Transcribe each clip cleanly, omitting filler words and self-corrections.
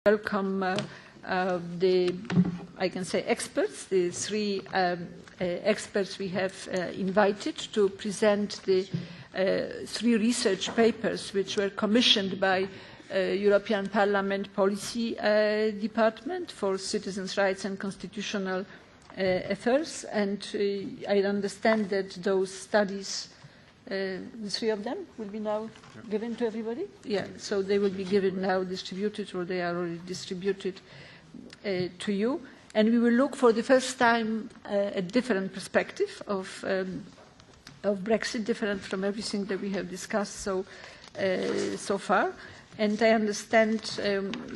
welcome I can say experts, the three experts we have invited to present the three research papers which were commissioned by European Parliament Policy Department for Citizens' Rights and Constitutional Affairs. And I understand that those studies, the three of them, will be now given to everybody? Yeah, so they will be given now, distributed, or they are already distributed to you. And we will look for the first time a different perspective of Brexit, different from everything that we have discussed so far. And I understand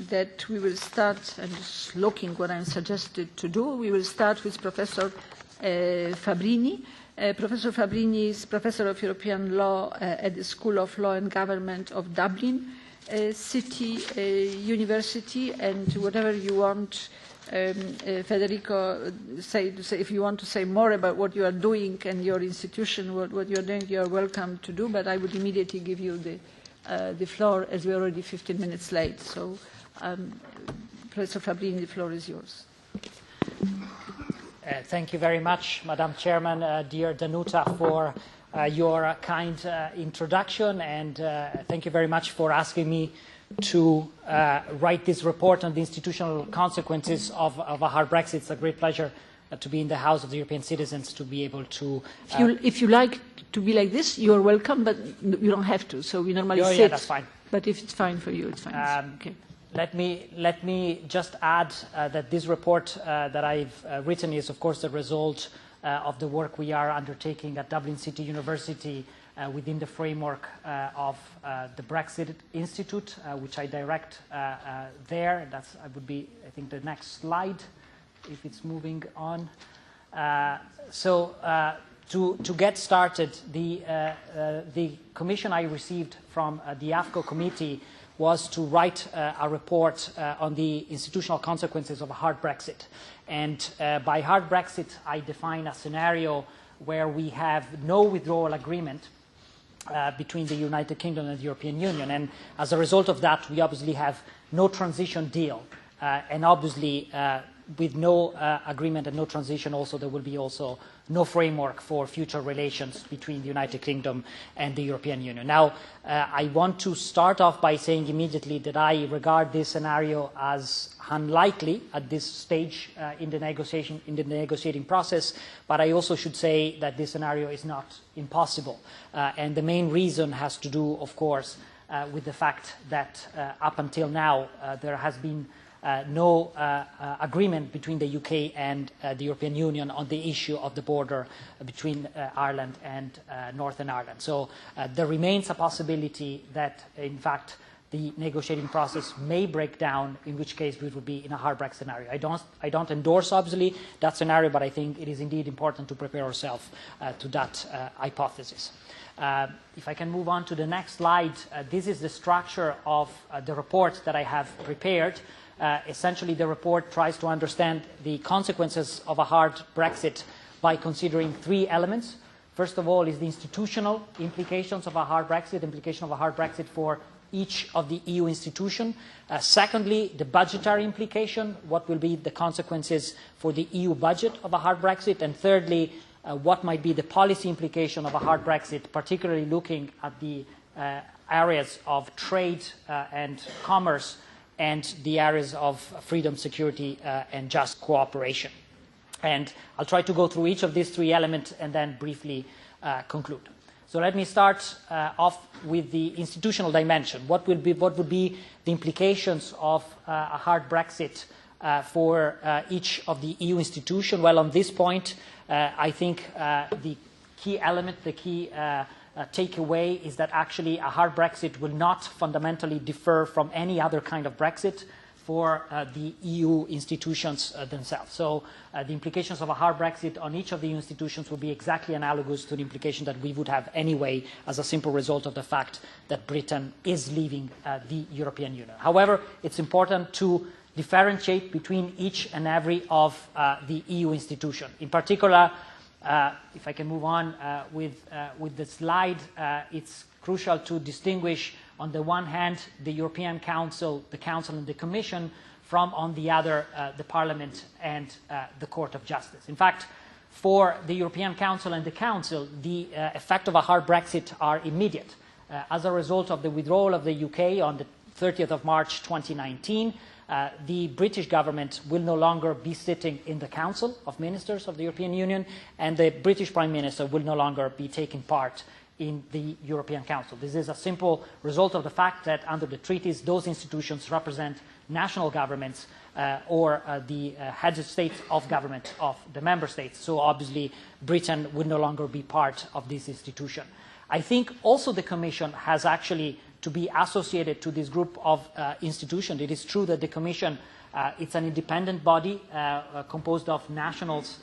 that we will start, I'm just looking what I'm suggested to do, we will start with Professor Fabbrini. Professor Fabbrini is Professor of European Law at the School of Law and Government of Dublin City University, and whatever you want, Federico, say if you want to say more about what you are doing and your institution, what you are doing, you are welcome to do, but I would immediately give you the floor, as we are already 15 minutes late. So, Professor Fabbrini, the floor is yours. Thank you very much, Madam Chairman, dear Danuta, for your kind introduction, and thank you very much for asking me to write this report on the institutional consequences of a hard Brexit. It's a great pleasure to be in the House of the European Citizens, to be able to... If you like to be like this, you are welcome, but you don't have to. So we normally sit. Yeah, that's fine. But if it's fine for you, it's fine. Okay. Let me just add that this report that I've written is, of course, the result of the work we are undertaking at Dublin City University within the framework of the Brexit Institute, which I direct there. That would be, I think, the next slide, if it's moving on. To get started, the commission I received from the AFCO committee was to write a report on the institutional consequences of a hard Brexit. And by hard Brexit, I define a scenario where we have no withdrawal agreement between the United Kingdom and the European Union. And as a result of that, we obviously have no transition deal. And obviously, with no agreement and no transition, also there will be also no framework for future relations between the United Kingdom and the European Union. Now, I want to start off by saying immediately that I regard this scenario as unlikely at this stage in the negotiating process, but I also should say that this scenario is not impossible. And the main reason has to do, of course, with the fact that up until now there has been no agreement between the UK and the European Union on the issue of the border between Ireland and Northern Ireland. So there remains a possibility that, in fact, the negotiating process may break down, in which case we would be in a hard Brexit scenario. I don't endorse, obviously, that scenario, but I think it is indeed important to prepare ourselves to that hypothesis. If I can move on to the next slide, this is the structure of the report that I have prepared. Essentially, the report tries to understand the consequences of a hard Brexit by considering three elements. First of all is the institutional implications of a hard Brexit, implication of a hard Brexit for each of the EU institutions. Secondly, the budgetary implication, what will be the consequences for the EU budget of a hard Brexit. And thirdly, what might be the policy implication of a hard Brexit, particularly looking at the areas of trade and commerce and the areas of freedom, security, and just cooperation. And I'll try to go through each of these three elements and then briefly conclude. So let me start off with the institutional dimension. What would be the implications of a hard Brexit for each of the EU institutions? Well, on this point, I think the key element, the key takeaway is that actually a hard Brexit will not fundamentally differ from any other kind of Brexit for the EU institutions themselves. So the implications of a hard Brexit on each of the EU institutions will be exactly analogous to the implication that we would have anyway as a simple result of the fact that Britain is leaving the European Union. However, it's important to differentiate between each and every of the EU institutions. In particular, if I can move on with the slide, it's crucial to distinguish On the one hand, the European Council, the Council and the Commission, from on the other, the Parliament and the Court of Justice. In fact, for the European Council and the Council, the effect of a hard Brexit are immediate. As a result of the withdrawal of the UK on the 30th of March 2019, the British government will no longer be sitting in the Council of Ministers of the European Union, and the British Prime Minister will no longer be taking part in the European Council. This is a simple result of the fact that under the treaties, those institutions represent national governments or the heads of state of government of the member states. So obviously Britain would no longer be part of this institution. I think also the Commission has actually to be associated to this group of institutions. It is true that the Commission, it's an independent body composed of nationals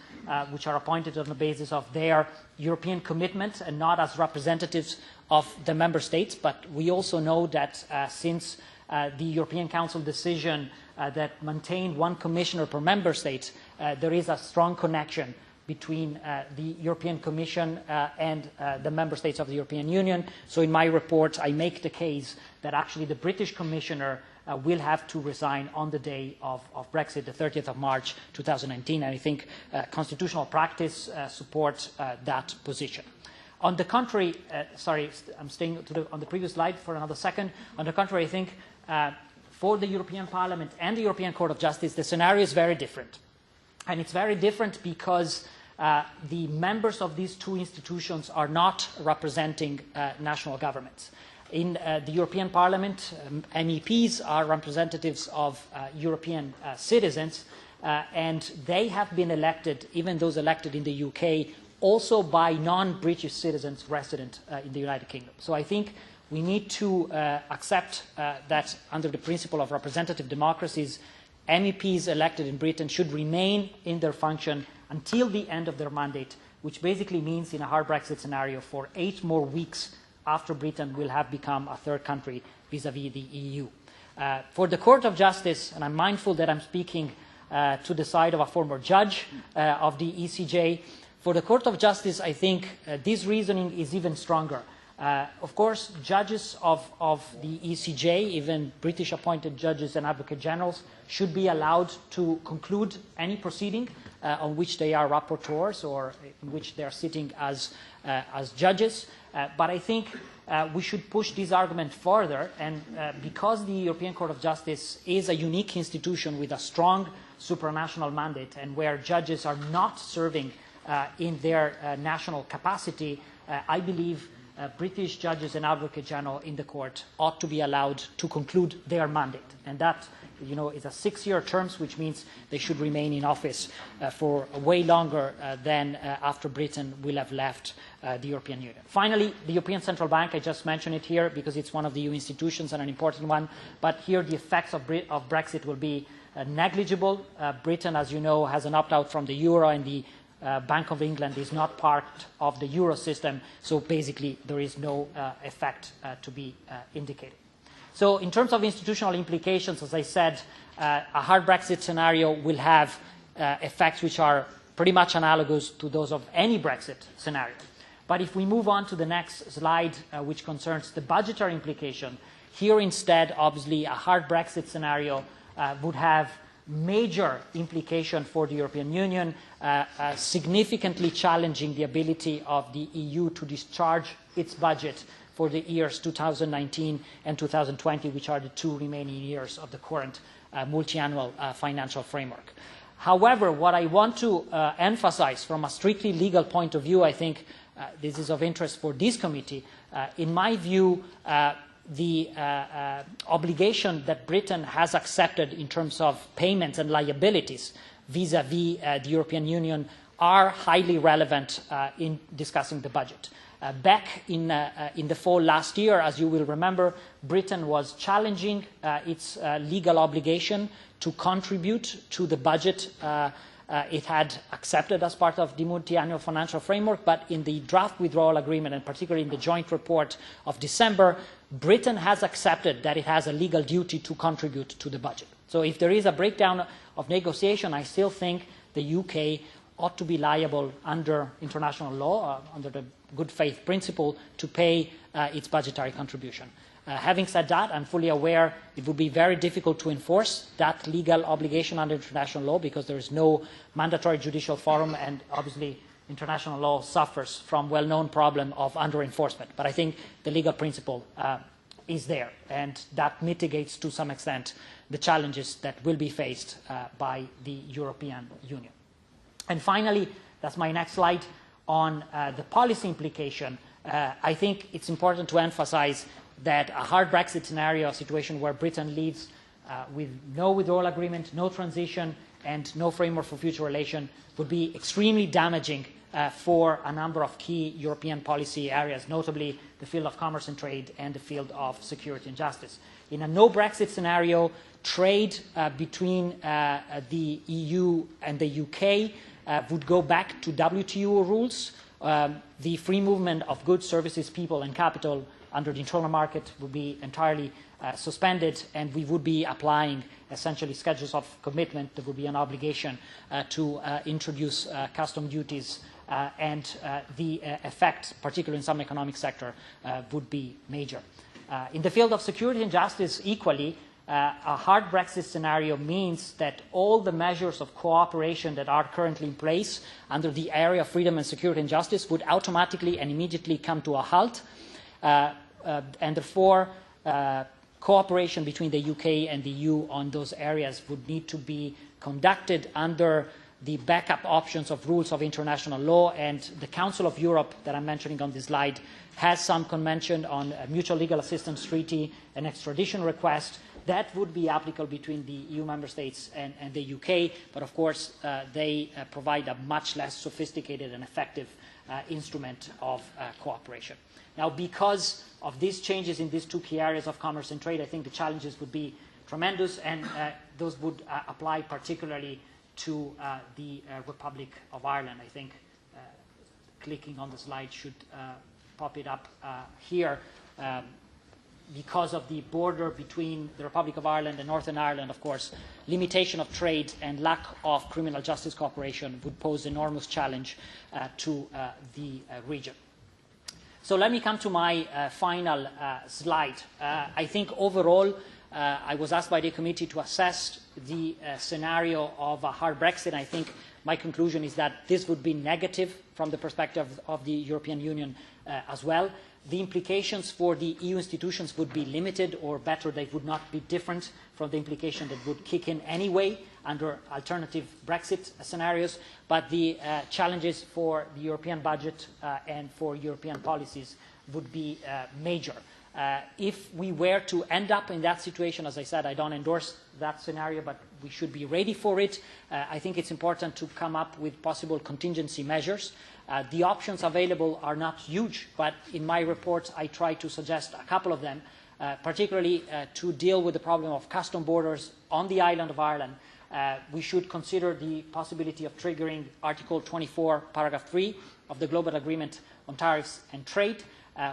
which are appointed on the basis of their European commitment and not as representatives of the member states. But we also know that since the European Council decision that maintained one commissioner per member state, there is a strong connection between the European Commission and the member states of the European Union. So in my report, I make the case that actually the British Commissioner will have to resign on the day of Brexit, the 30th of March 2019. And I think constitutional practice supports that position. On the contrary, sorry, I'm staying on the previous slide for another second. On the contrary, I think for the European Parliament and the European Court of Justice, the scenario is very different. And it's very different because the members of these two institutions are not representing national governments. In the European Parliament, MEPs are representatives of European citizens, and they have been elected, even those elected in the UK, also by non-British citizens resident in the United Kingdom. So I think we need to accept that under the principle of representative democracies, MEPs elected in Britain should remain in their function until the end of their mandate, which basically means in a hard Brexit scenario for 8 more weeks after Britain will have become a third country vis-à-vis the EU. For the Court of Justice, and I'm mindful that I'm speaking to the side of a former judge of the ECJ, for the Court of Justice, I think this reasoning is even stronger. Of course, judges of the ECJ, even British appointed judges and advocate generals, should be allowed to conclude any proceeding on which they are rapporteurs or in which they are sitting as judges. But I think we should push this argument further, and because the European Court of Justice is a unique institution with a strong supranational mandate and where judges are not serving in their national capacity, I believe British judges and advocate general in the court ought to be allowed to conclude their mandate. And that, you know, is a 6-year term, which means they should remain in office for way longer than after Britain will have left the European Union. Finally, the European Central Bank, I just mentioned it here because it's one of the EU institutions and an important one, but here the effects of Brexit will be negligible. Britain, as you know, has an opt-out from the euro, and the Bank of England is not part of the euro system, so basically there is no effect to be indicated. So in terms of institutional implications, as I said, a hard Brexit scenario will have effects which are pretty much analogous to those of any Brexit scenario. But if we move on to the next slide, which concerns the budgetary implication, here instead, obviously, a hard Brexit scenario would have major implication for the European Union, significantly challenging the ability of the EU to discharge its budget for the years 2019 and 2020, which are the 2 remaining years of the current multi-annual financial framework. However, what I want to emphasize from a strictly legal point of view, I think this is of interest for this committee, in my view, the obligation that Britain has accepted in terms of payments and liabilities vis-à-vis the European Union are highly relevant in discussing the budget. Back in the fall last year, as you will remember, Britain was challenging its legal obligation to contribute to the budget it had accepted as part of the multi-annual financial framework, but in the draft withdrawal agreement, and particularly in the joint report of December, Britain has accepted that it has a legal duty to contribute to the budget. So if there is a breakdown of negotiation, I still think the UK ought to be liable under international law, under the good faith principle, to pay its budgetary contribution. Having said that, I'm fully aware it would be very difficult to enforce that legal obligation under international law because there is no mandatory judicial forum, and obviously international law suffers from well-known problem of under-enforcement. But I think the legal principle is there, and that mitigates to some extent the challenges that will be faced by the European Union. And finally, that's my next slide, on the policy implication. I think it's important to emphasize that a hard Brexit scenario, a situation where Britain leaves with no withdrawal agreement, no transition, and no framework for future relations, would be extremely damaging for a number of key European policy areas, notably the field of commerce and trade and the field of security and justice. In a no-Brexit scenario, trade between the EU and the UK would go back to WTO rules. The free movement of goods, services, people and capital under the internal market would be entirely suspended, and we would be applying essentially schedules of commitment. There would be an obligation to introduce custom duties, and the effect, particularly in some economic sector, would be major. In the field of security and justice, equally, a hard Brexit scenario means that all the measures of cooperation that are currently in place under the area of freedom and security and justice would automatically and immediately come to a halt, and therefore cooperation between the UK and the EU on those areas would need to be conducted under the backup options of rules of international law, and the Council of Europe that I'm mentioning on this slide has some convention on a mutual legal assistance treaty, an extradition request that would be applicable between the EU member states and the UK, but of course they provide a much less sophisticated and effective instrument of cooperation. Now, because of these changes in these two key areas of commerce and trade, I think the challenges would be tremendous, and those would apply particularly to the Republic of Ireland. I think clicking on the slide should pop it up here. Because of the border between the Republic of Ireland and Northern Ireland, of course, limitation of trade and lack of criminal justice cooperation would pose enormous challenge to the region. So let me come to my final slide. I think overall, I was asked by the committee to assess the scenario of a hard Brexit. I think my conclusion is that this would be negative from the perspective of the European Union as well. The implications for the EU institutions would be limited, or better, they would not be different from the implication that would kick in anyway under alternative Brexit scenarios. But the challenges for the European budget and for European policies would be major. If we were to end up in that situation, as I said, I don't endorse that scenario, but we should be ready for it. I think it's important to come up with possible contingency measures. The options available are not huge, but in my report I try to suggest a couple of them, particularly to deal with the problem of custom borders on the island of Ireland. We should consider the possibility of triggering Article 24, Paragraph 3 of the Global Agreement on Tariffs and Trade,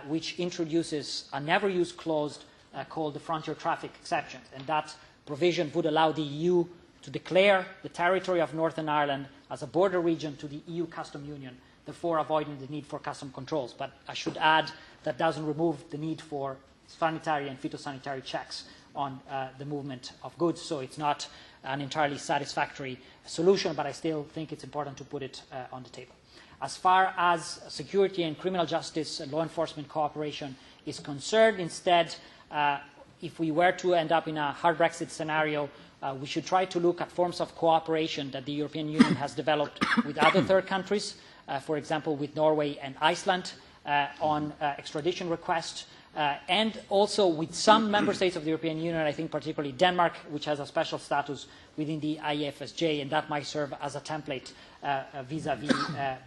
which introduces a never-used clause called the frontier traffic exception. And that provision would allow the EU to declare the territory of Northern Ireland as a border region to the EU Customs Union, therefore avoiding the need for custom controls. But I should add that doesn't remove the need for sanitary and phytosanitary checks on the movement of goods. So it's not an entirely satisfactory solution, but I still think it's important to put it on the table. As far as security and criminal justice and law enforcement cooperation is concerned, instead, if we were to end up in a hard Brexit scenario, we should try to look at forms of cooperation that the European Union has developed with other third countries, for example, with Norway and Iceland on extradition requests, and also with some member states of the European Union, I think particularly Denmark, which has a special status within the IFSJ, and that might serve as a template vis-à-vis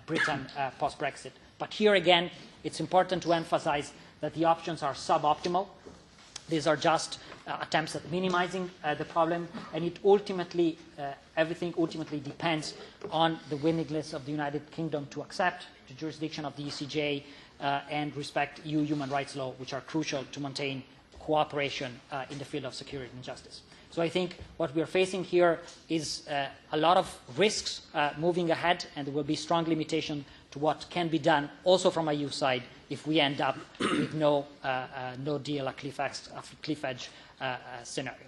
Britain post-Brexit. But here again, it's important to emphasize that the options are suboptimal. These are just attempts at minimizing the problem, and it ultimately, everything ultimately depends on the willingness of the United Kingdom to accept the jurisdiction of the ECJ and respect EU human rights law, which are crucial to maintain cooperation in the field of security and justice. So I think what we are facing here is a lot of risks moving ahead, and there will be strong limitation to what can be done also from a EU side if we end up with no deal, a cliff edge scenario.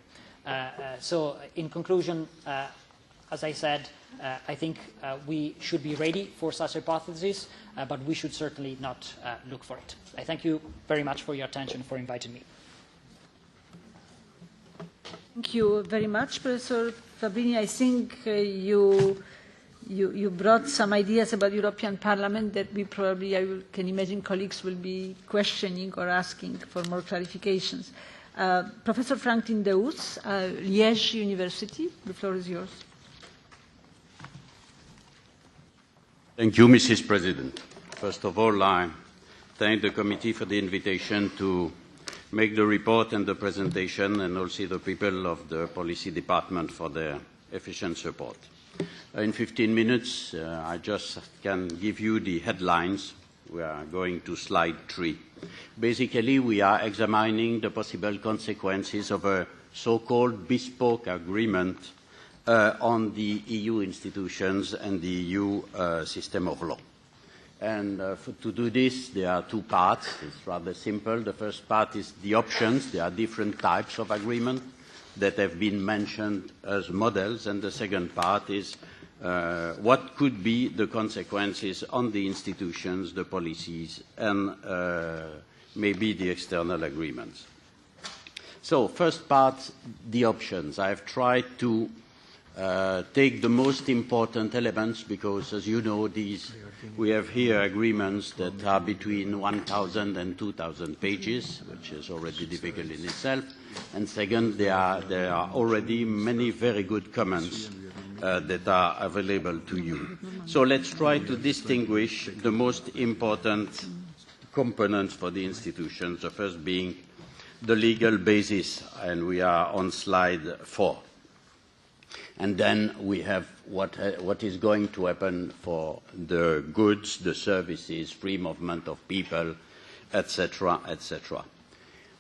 So in conclusion, as I said, I think we should be ready for such hypotheses, but we should certainly not look for it. I thank you very much for your attention, for inviting me. Thank you very much, Professor Fabbrini. I think you brought some ideas about European Parliament that we probably, I can imagine, colleagues will be questioning or asking for more clarifications. Professor Franklin DEHOUSSE, Liège University, the floor is yours. Thank you, Mrs. President. First of all, I thank the committee for the invitation to make the report and the presentation, and also the people of the policy department for their efficient support. In 15 minutes, I just can give you the headlines. We are going to slide 3. Basically, we are examining the possible consequences of a so-called bespoke agreement on the EU institutions and the EU system of law. And to do this, there are 2 parts. It's rather simple. The first part is the options. There are different types of agreement that have been mentioned as models. And the second part is what could be the consequences on the institutions, the policies, and maybe the external agreements. So first part, the options. I've tried to take the most important elements because, as you know, we have here agreements that are between 1,000 and 2,000 pages, which is already difficult in itself. And second, there are already many very good comments that are available to you. So let's try to distinguish the most important components for the institutions, the first being the legal basis, and we are on slide 4. And then we have what is going to happen for the goods, the services, free movement of people, etc., etc.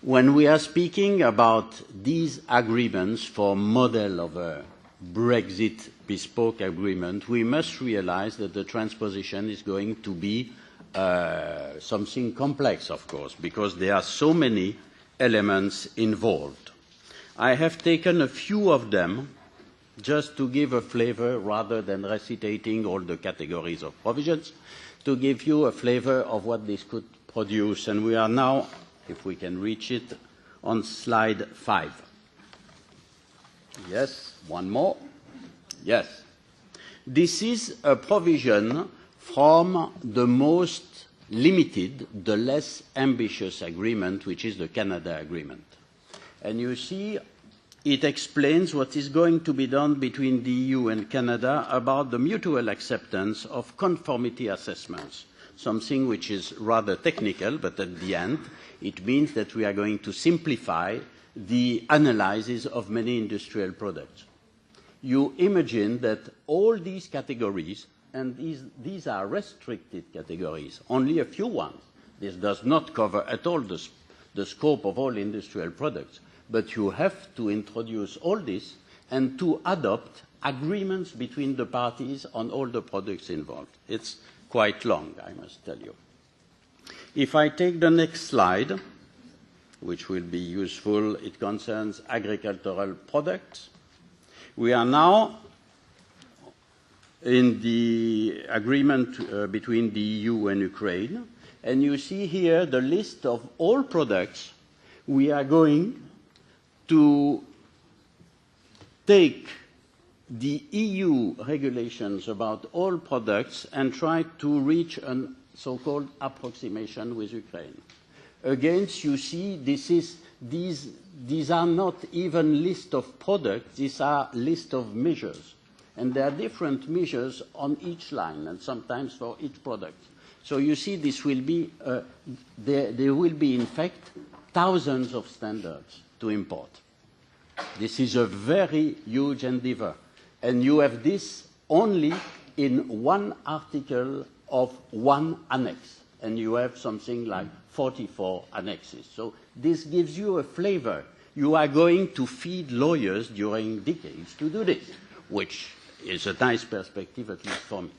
When we are speaking about these agreements for model of a Brexit bespoke agreement, we must realize that the transposition is going to be something complex, of course, because there are so many elements involved. I have taken a few of them just to give a flavor rather than recitating all the categories of provisions, to give you a flavor of what this could produce. And we are now, if we can reach it, on slide 5. Yes, one more. Yes. This is a provision from the most limited, the less ambitious agreement, which is the Canada Agreement. And you see, it explains what is going to be done between the EU and Canada about the mutual acceptance of conformity assessments, something which is rather technical, but at the end, it means that we are going to simplify the analysis of many industrial products. You imagine that all these categories, and these are restricted categories, only a few ones. This does not cover at all the scope of all industrial products. But you have to introduce all this and to adopt agreements between the parties on all the products involved. It's quite long, I must tell you. If I take the next slide, which will be useful, it concerns agricultural products. We are now in the agreement between the EU and Ukraine, and you see here the list of all products we are going to take the EU regulations about all products and try to reach a so-called approximation with Ukraine. Again, you see, these are not even list of products, these are list of measures. And there are different measures on each line and sometimes for each product. So you see, this will be, there will be, in fact, thousands of standards to import. This is a very huge endeavor. And you have this only in one article of one annex. And you have something like 44 annexes. So this gives you a flavor. you are going to feed lawyers during decades to do this, which is a nice perspective, at least for me.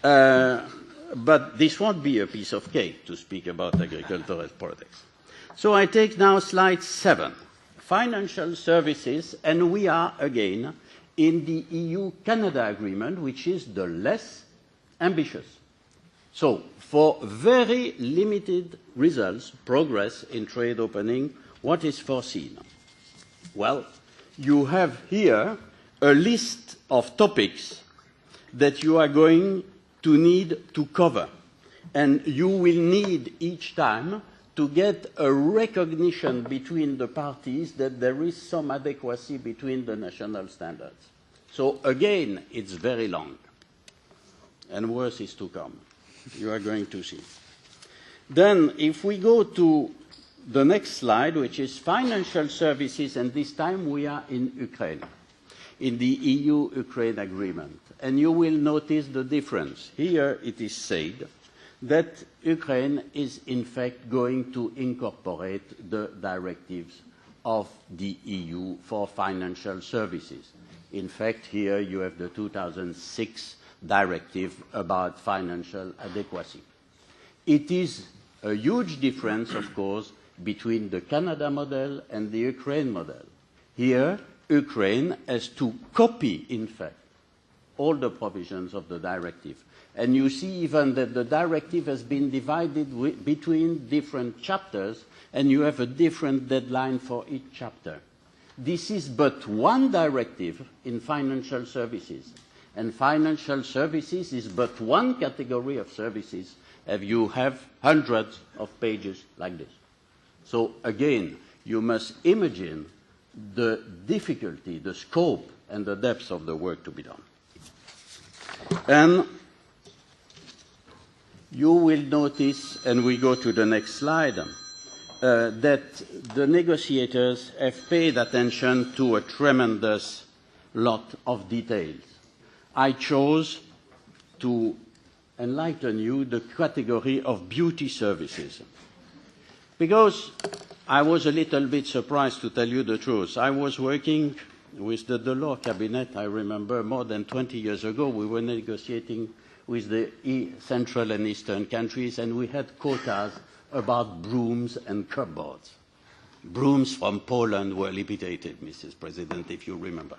But this won't be a piece of cake to speak about agricultural products. So I take now slide 7, financial services, and we are again in the EU-Canada agreement, which is the less ambitious. So for very limited results, progress in trade opening, what is foreseen? Well, you have here a list of topics that you are going to need to cover. And you will need each time to get a recognition between the parties that there is some adequacy between the national standards. So again, it's very long. And worse is to come. You are going to see. Then if we go to the next slide, which is financial services, and this time we are in Ukraine, in the EU-Ukraine agreement. And you will notice the difference. Here it is said that Ukraine is in fact going to incorporate the directives of the EU for financial services. In fact, here you have the 2006 directive about financial adequacy. It is a huge difference, of course, between the Canada model and the Ukraine model. Here, Ukraine has to copy, in fact, all the provisions of the directive. And you see even that the directive has been divided between different chapters, and you have a different deadline for each chapter. This is but one directive in financial services, and financial services is but one category of services, and you have hundreds of pages like this. So again, you must imagine the difficulty, the scope, and the depth of the work to be done. And you will notice, and we go to the next slide, that the negotiators have paid attention to a tremendous lot of details. I chose to enlighten you the category of beauty services, because I was a little bit surprised, to tell you the truth. I was working with the Delors cabinet, I remember, more than 20 years ago. We were negotiating with the Central and Eastern countries, and we had quotas about brooms and cupboards. Brooms from Poland were limited, Mrs. President, if you remember.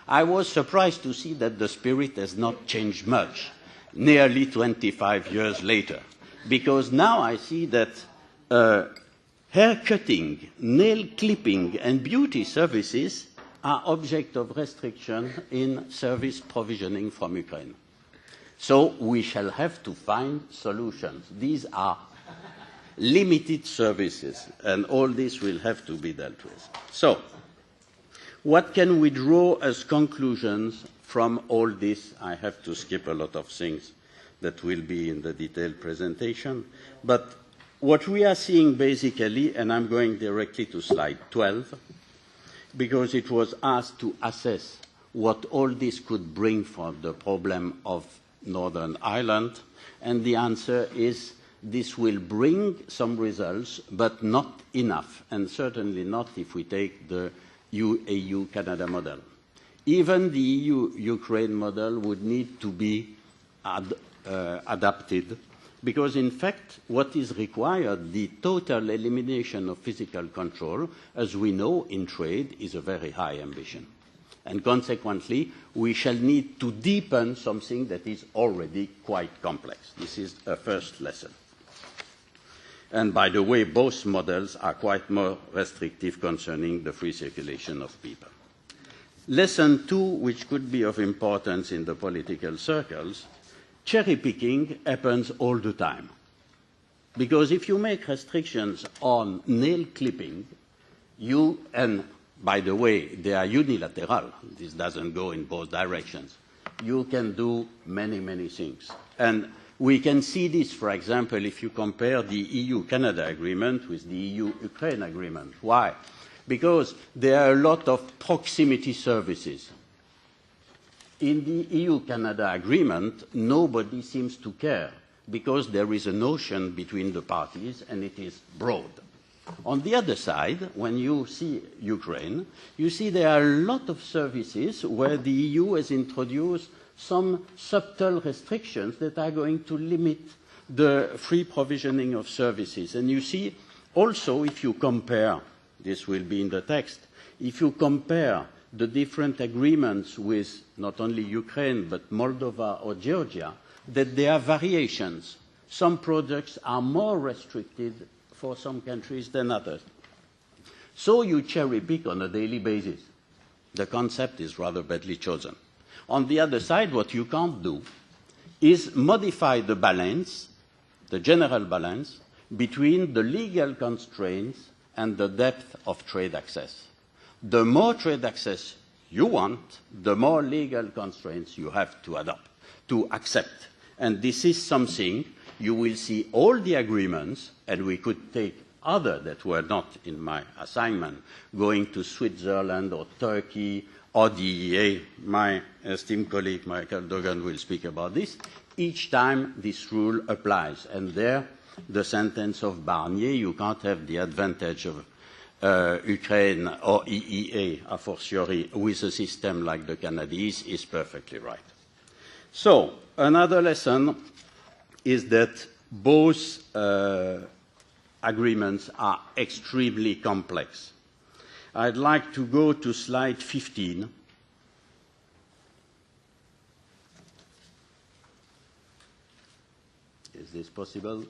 I was surprised to see that the spirit has not changed much, nearly 25 years later, because now I see that hair cutting, nail clipping, and beauty services are object of restriction in service provisioning from Ukraine. So we shall have to find solutions. These are limited services, and all this will have to be dealt with. So, what can we draw as conclusions from all this? I have to skip a lot of things that will be in the detailed presentation, but what we are seeing basically, and I'm going directly to slide 12, because it was asked to assess what all this could bring for the problem of Northern Ireland, and the answer is this will bring some results, but not enough, and certainly not if we take the EU-Canada model. Even the EU-Ukraine model would need to be adapted, because in fact what is required, the total elimination of physical control, as we know in trade, is a very high ambition. And consequently, we shall need to deepen something that is already quite complex. This is a first lesson. And by the way, both models are quite more restrictive concerning the free circulation of people. Lesson 2, which could be of importance in the political circles, cherry picking happens all the time. Because if you make restrictions on nail clipping, and by the way, they are unilateral, this doesn't go in both directions, you can do many, many things. And we can see this, for example, if you compare the EU-Canada agreement with the EU-Ukraine agreement. Why? Because there are a lot of proximity services. In the EU-Canada agreement, nobody seems to care, because there is an ocean between the parties and it is broad. On the other side, when you see Ukraine, you see there are a lot of services where the EU has introduced some subtle restrictions that are going to limit the free provisioning of services. And you see also, if you compare, this will be in the text, if you compare the different agreements with not only Ukraine but Moldova or Georgia, that there are variations. Some products are more restricted for some countries than others. So you cherry pick on a daily basis. The concept is rather badly chosen. On the other side, what you can't do is modify the balance, the general balance, between the legal constraints and the depth of trade access. The more trade access you want, the more legal constraints you have to adopt, to accept. And this is something you will see all the agreements, and we could take other that were not in my assignment, going to Switzerland or Turkey or the EEA. My esteemed colleague Michael DOUGAN will speak about this. Each time this rule applies. And there, the sentence of Barnier, you can't have the advantage of Ukraine or EEA, a fortiori, with a system like the Canadians, is perfectly right. So, another lesson is that both agreements are extremely complex. I'd like to go to slide 15. Is this possible?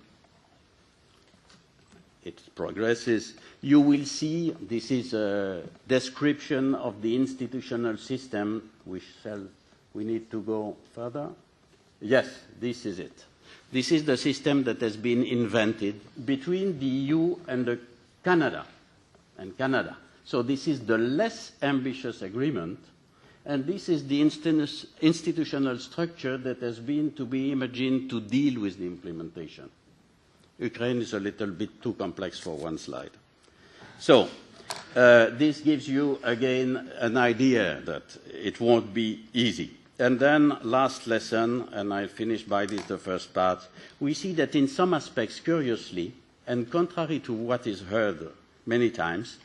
It progresses. You will see this is a description of the institutional system. We need to go further. Yes, this is it. This is the system that has been invented between the EU and Canada. So this is the less ambitious agreement, and this is the institutional structure that has been to be imagined to deal with the implementation. Ukraine is a little bit too complex for one slide. So this gives you, again, an idea that it won't be easy. And then last lesson, and I'll finish by this, the first part, we see that in some aspects, curiously, and contrary to what is heard many times,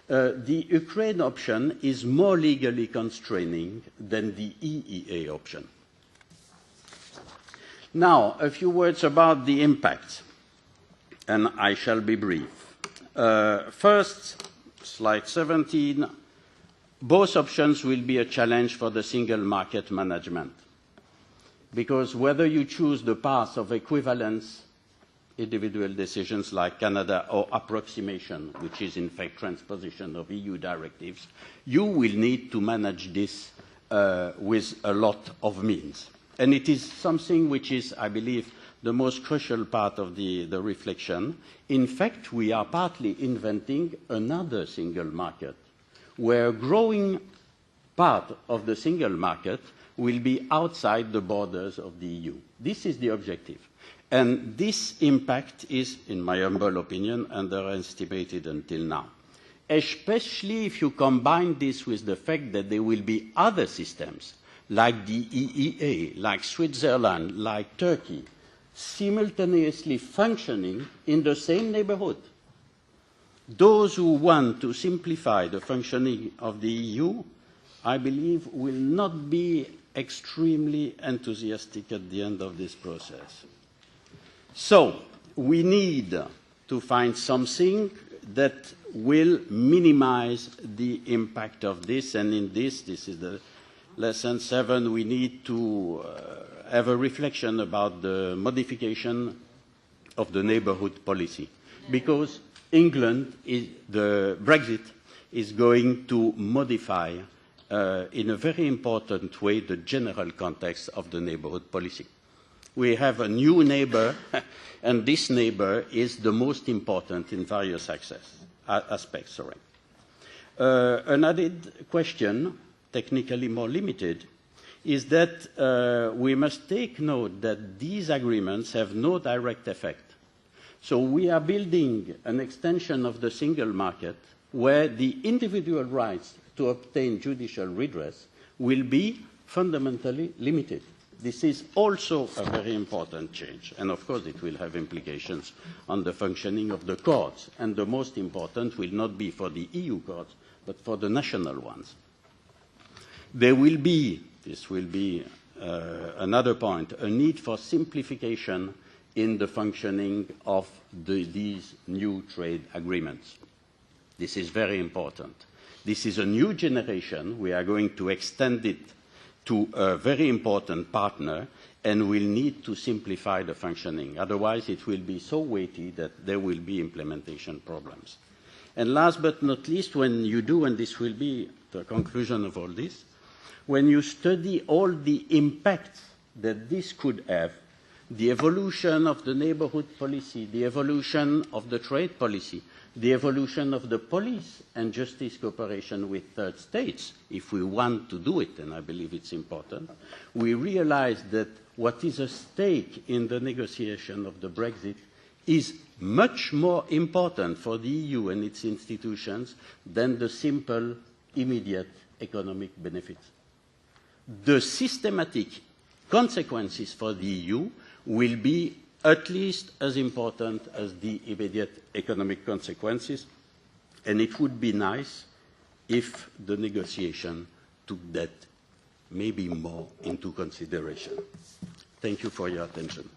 the Ukraine option is more legally constraining than the EEA option. Now, a few words about the impact, and I shall be brief. First, slide 17, both options will be a challenge for the single market management, because whether you choose the path of equivalence, individual decisions like Canada, or approximation, which is in fact transposition of EU directives, you will need to manage this with a lot of means. And it is something which is, I believe, the most crucial part of the reflection. In fact, we are partly inventing another single market, where a growing part of the single market will be outside the borders of the EU. This is the objective. And this impact is, in my humble opinion, underestimated until now, especially if you combine this with the fact that there will be other systems, like the EEA, like Switzerland, like Turkey, simultaneously functioning in the same neighborhood. Those who want to simplify the functioning of the EU, I believe, will not be extremely enthusiastic at the end of this process. So, we need to find something that will minimize the impact of this, and in this is the lesson 7, we need to have a reflection about the modification of the neighborhood policy, because England, the Brexit, is going to modify in a very important way the general context of the neighborhood policy. We have a new neighbor, and this neighbor is the most important in various aspects. An added question, technically more limited, is that we must take note that these agreements have no direct effect. So we are building an extension of the single market where the individual rights to obtain judicial redress will be fundamentally limited. This is also a very important change, and of course it will have implications on the functioning of the courts, and the most important will not be for the EU courts, but for the national ones. There will be, this will be another point, a need for simplification in the functioning of these new trade agreements. This is very important. This is a new generation. We are going to extend it to a very important partner, and will need to simplify the functioning. Otherwise, it will be so weighty that there will be implementation problems. And last but not least, when you do, and this will be the conclusion of all this, when you study all the impacts that this could have, the evolution of the neighborhood policy, the evolution of the trade policy, the evolution of the police and justice cooperation with third states, if we want to do it, and I believe it's important, we realize that what is at stake in the negotiation of the Brexit is much more important for the EU and its institutions than the simple, immediate economic benefits. The systematic consequences for the EU will be at least as important as the immediate economic consequences, and it would be nice if the negotiation took that maybe more into consideration. Thank you for your attention.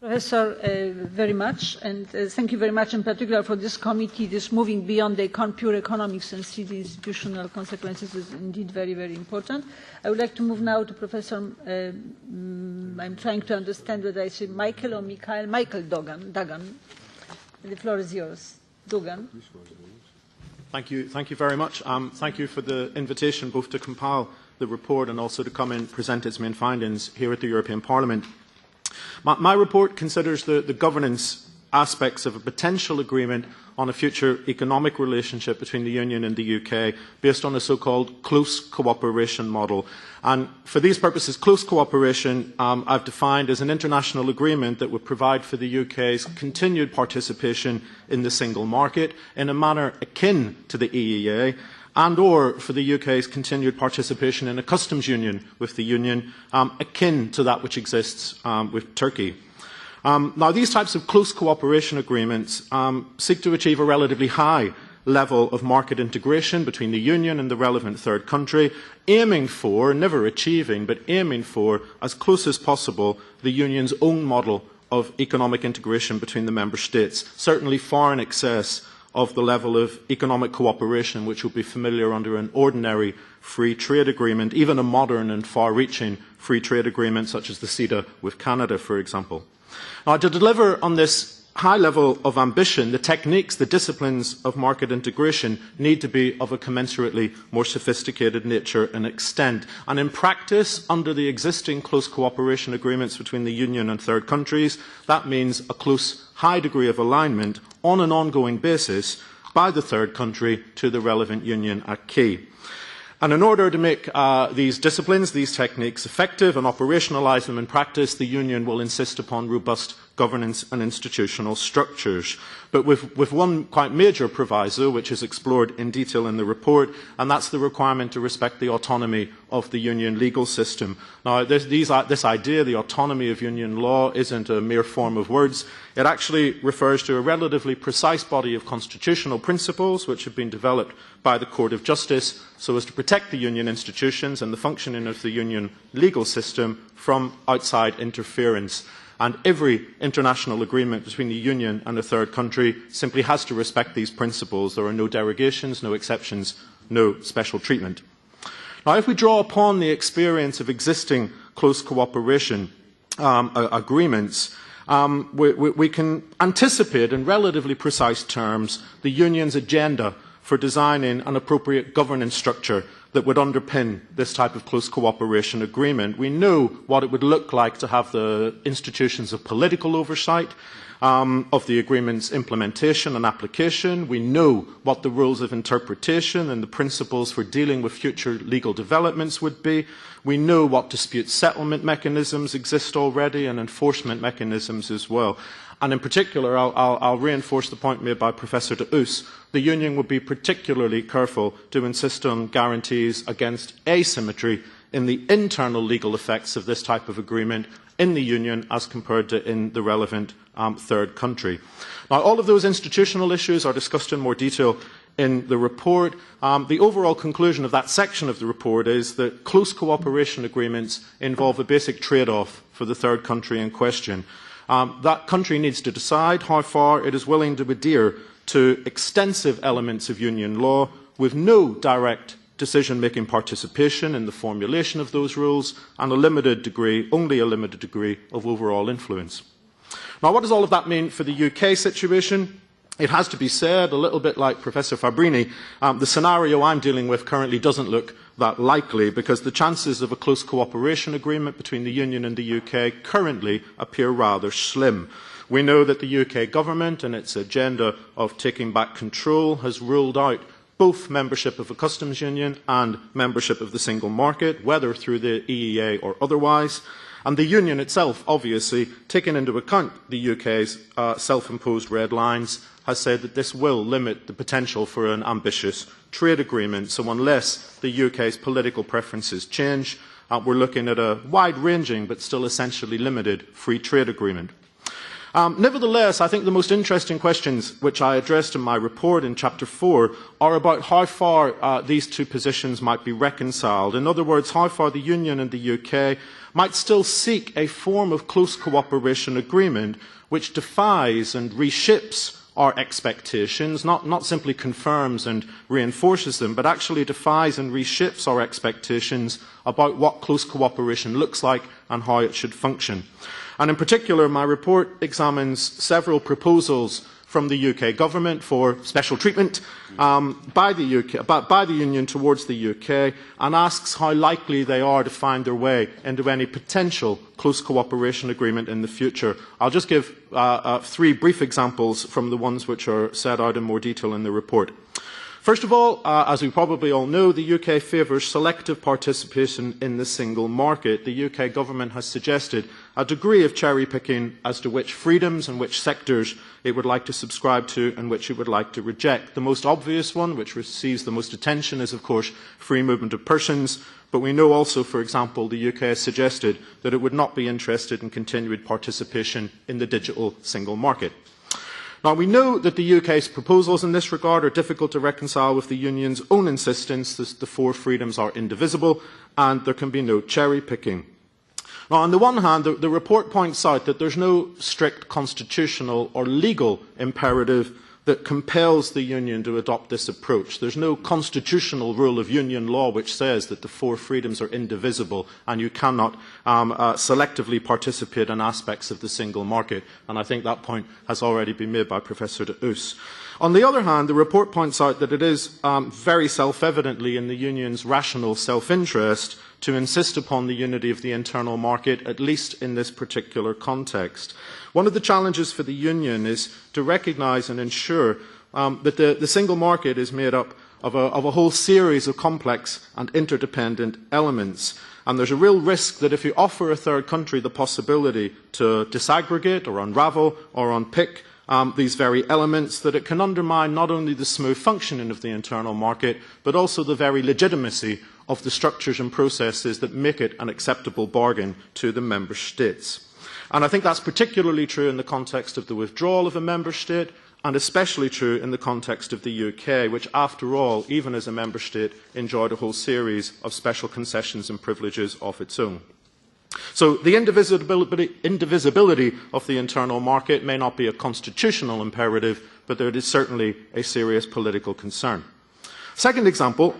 Professor, very much, and thank you very much in particular for this committee. This moving beyond the pure economics and see the institutional consequences is indeed very, very important. I would like to move now to Professor, I'm trying to understand whether I say Michael or Michael, Michael Dougan. The floor is yours. Dougan. Thank you very much. Thank you for the invitation both to compile the report and also to come and present its main findings here at the European Parliament. My report considers the governance aspects of a potential agreement on a future economic relationship between the Union and the UK based on a so-called close cooperation model. And for these purposes, close cooperation I've defined as an international agreement that would provide for the UK's continued participation in the single market in a manner akin to the EEA, and or for the UK's continued participation in a customs union with the Union, akin to that which exists with Turkey. Now, these types of close cooperation agreements seek to achieve a relatively high level of market integration between the Union and the relevant third country, aiming for, never achieving, but aiming for, as close as possible, the Union's own model of economic integration between the Member States, certainly far in excess of the level of economic cooperation which would be familiar under an ordinary free trade agreement, even a modern and far-reaching free trade agreement such as the CETA with Canada, for example. Now, to deliver on this high level of ambition, the techniques, the disciplines of market integration need to be of a commensurately more sophisticated nature and extent. And in practice, under the existing close cooperation agreements between the Union and third countries, that means a close, high degree of alignment on an ongoing basis by the third country to the relevant Union acquis. And in order to make these disciplines, these techniques effective and operationalise them in practice, the Union will insist upon robust governance and institutional structures, but with one quite major proviso, which is explored in detail in the report, and that's the requirement to respect the autonomy of the Union legal system. Now, this idea, the autonomy of Union law, isn't a mere form of words. It actually refers to a relatively precise body of constitutional principles which have been developed by the Court of Justice so as to protect the Union institutions and the functioning of the Union legal system from outside interference. And every international agreement between the Union and a third country simply has to respect these principles. There are no derogations, no exceptions, no special treatment. Now, if we draw upon the experience of existing close cooperation agreements, we can anticipate in relatively precise terms the Union's agenda for designing an appropriate governance structure that would underpin this type of close cooperation agreement. We know what it would look like to have the institutions of political oversight of the agreement's implementation and application. We know what the rules of interpretation and the principles for dealing with future legal developments would be. We know what dispute settlement mechanisms exist already and enforcement mechanisms as well. And in particular, I'll reinforce the point made by Professor DEHOUSSE. The Union would be particularly careful to insist on guarantees against asymmetry in the internal legal effects of this type of agreement in the Union as compared to in the relevant third country. Now, all of those institutional issues are discussed in more detail in the report. The overall conclusion of that section of the report is that close cooperation agreements involve a basic trade-off for the third country in question. That country needs to decide how far it is willing to adhere to extensive elements of union law with no direct decision-making participation in the formulation of those rules and only a limited degree of overall influence. Now, what does all of that mean for the UK situation? It has to be said, a little bit like Professor Fabbrini, the scenario I'm dealing with currently doesn't look that likely because the chances of a close cooperation agreement between the Union and the UK currently appear rather slim. We know that the UK government and its agenda of taking back control has ruled out both membership of a customs union and membership of the single market, whether through the EEA or otherwise. And the Union itself, obviously, taking into account the UK's self-imposed red lines, has said that this will limit the potential for an ambitious trade agreement. So unless the UK's political preferences change, we're looking at a wide-ranging but still essentially limited free trade agreement. Nevertheless, I think the most interesting questions which I addressed in my report in Chapter 4 are about how far these two positions might be reconciled. In other words, how far the Union and the UK might still seek a form of close cooperation agreement which defies and reshapes our expectations, not simply confirms and reinforces them, but actually defies and reshapes our expectations about what close cooperation looks like and how it should function. And in particular, my report examines several proposals from the UK government for special treatment by the Union towards the UK and asks how likely they are to find their way into any potential close cooperation agreement in the future. I'll just give three brief examples from the ones which are set out in more detail in the report. First of all, as we probably all know, the UK favours selective participation in the single market. The UK government has suggested a degree of cherry-picking as to which freedoms and which sectors it would like to subscribe to and which it would like to reject. The most obvious one, which receives the most attention, is, of course, free movement of persons. But we know also, for example, the UK has suggested that it would not be interested in continued participation in the digital single market. Now, we know that the UK's proposals in this regard are difficult to reconcile with the Union's own insistence that the four freedoms are indivisible and there can be no cherry-picking. Now, on the one hand, the report points out that there's no strict constitutional or legal imperative that compels the Union to adopt this approach. There's no constitutional rule of Union law which says that the four freedoms are indivisible and you cannot selectively participate in aspects of the single market. And I think that point has already been made by Professor DEHOUSSE. On the other hand, the report points out that it is very self-evidently in the Union's rational self-interest to insist upon the unity of the internal market, at least in this particular context. One of the challenges for the Union is to recognise and ensure that the single market is made up of a whole series of complex and interdependent elements. And there's a real risk that if you offer a third country the possibility to disaggregate or unravel or unpick these very elements, that it can undermine not only the smooth functioning of the internal market, but also the very legitimacy of the structures and processes that make it an acceptable bargain to the member states. And I think that's particularly true in the context of the withdrawal of a member state, and especially true in the context of the UK, which, after all, even as a member state, enjoyed a whole series of special concessions and privileges of its own. So the indivisibility of the internal market may not be a constitutional imperative, but it is certainly a serious political concern. Second example,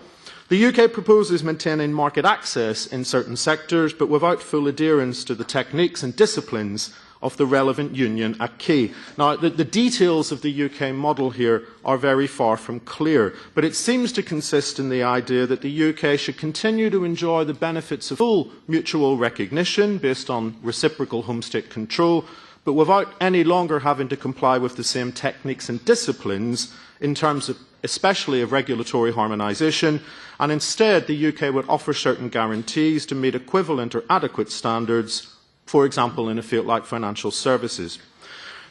the UK proposes maintaining market access in certain sectors, but without full adherence to the techniques and disciplines of the relevant union acquis. Now, the details of the UK model here are very far from clear, but it seems to consist in the idea that the UK should continue to enjoy the benefits of full mutual recognition based on reciprocal home state control, but without any longer having to comply with the same techniques and disciplines in terms of especially of regulatory harmonisation, and instead the UK would offer certain guarantees to meet equivalent or adequate standards, for example in a field like financial services.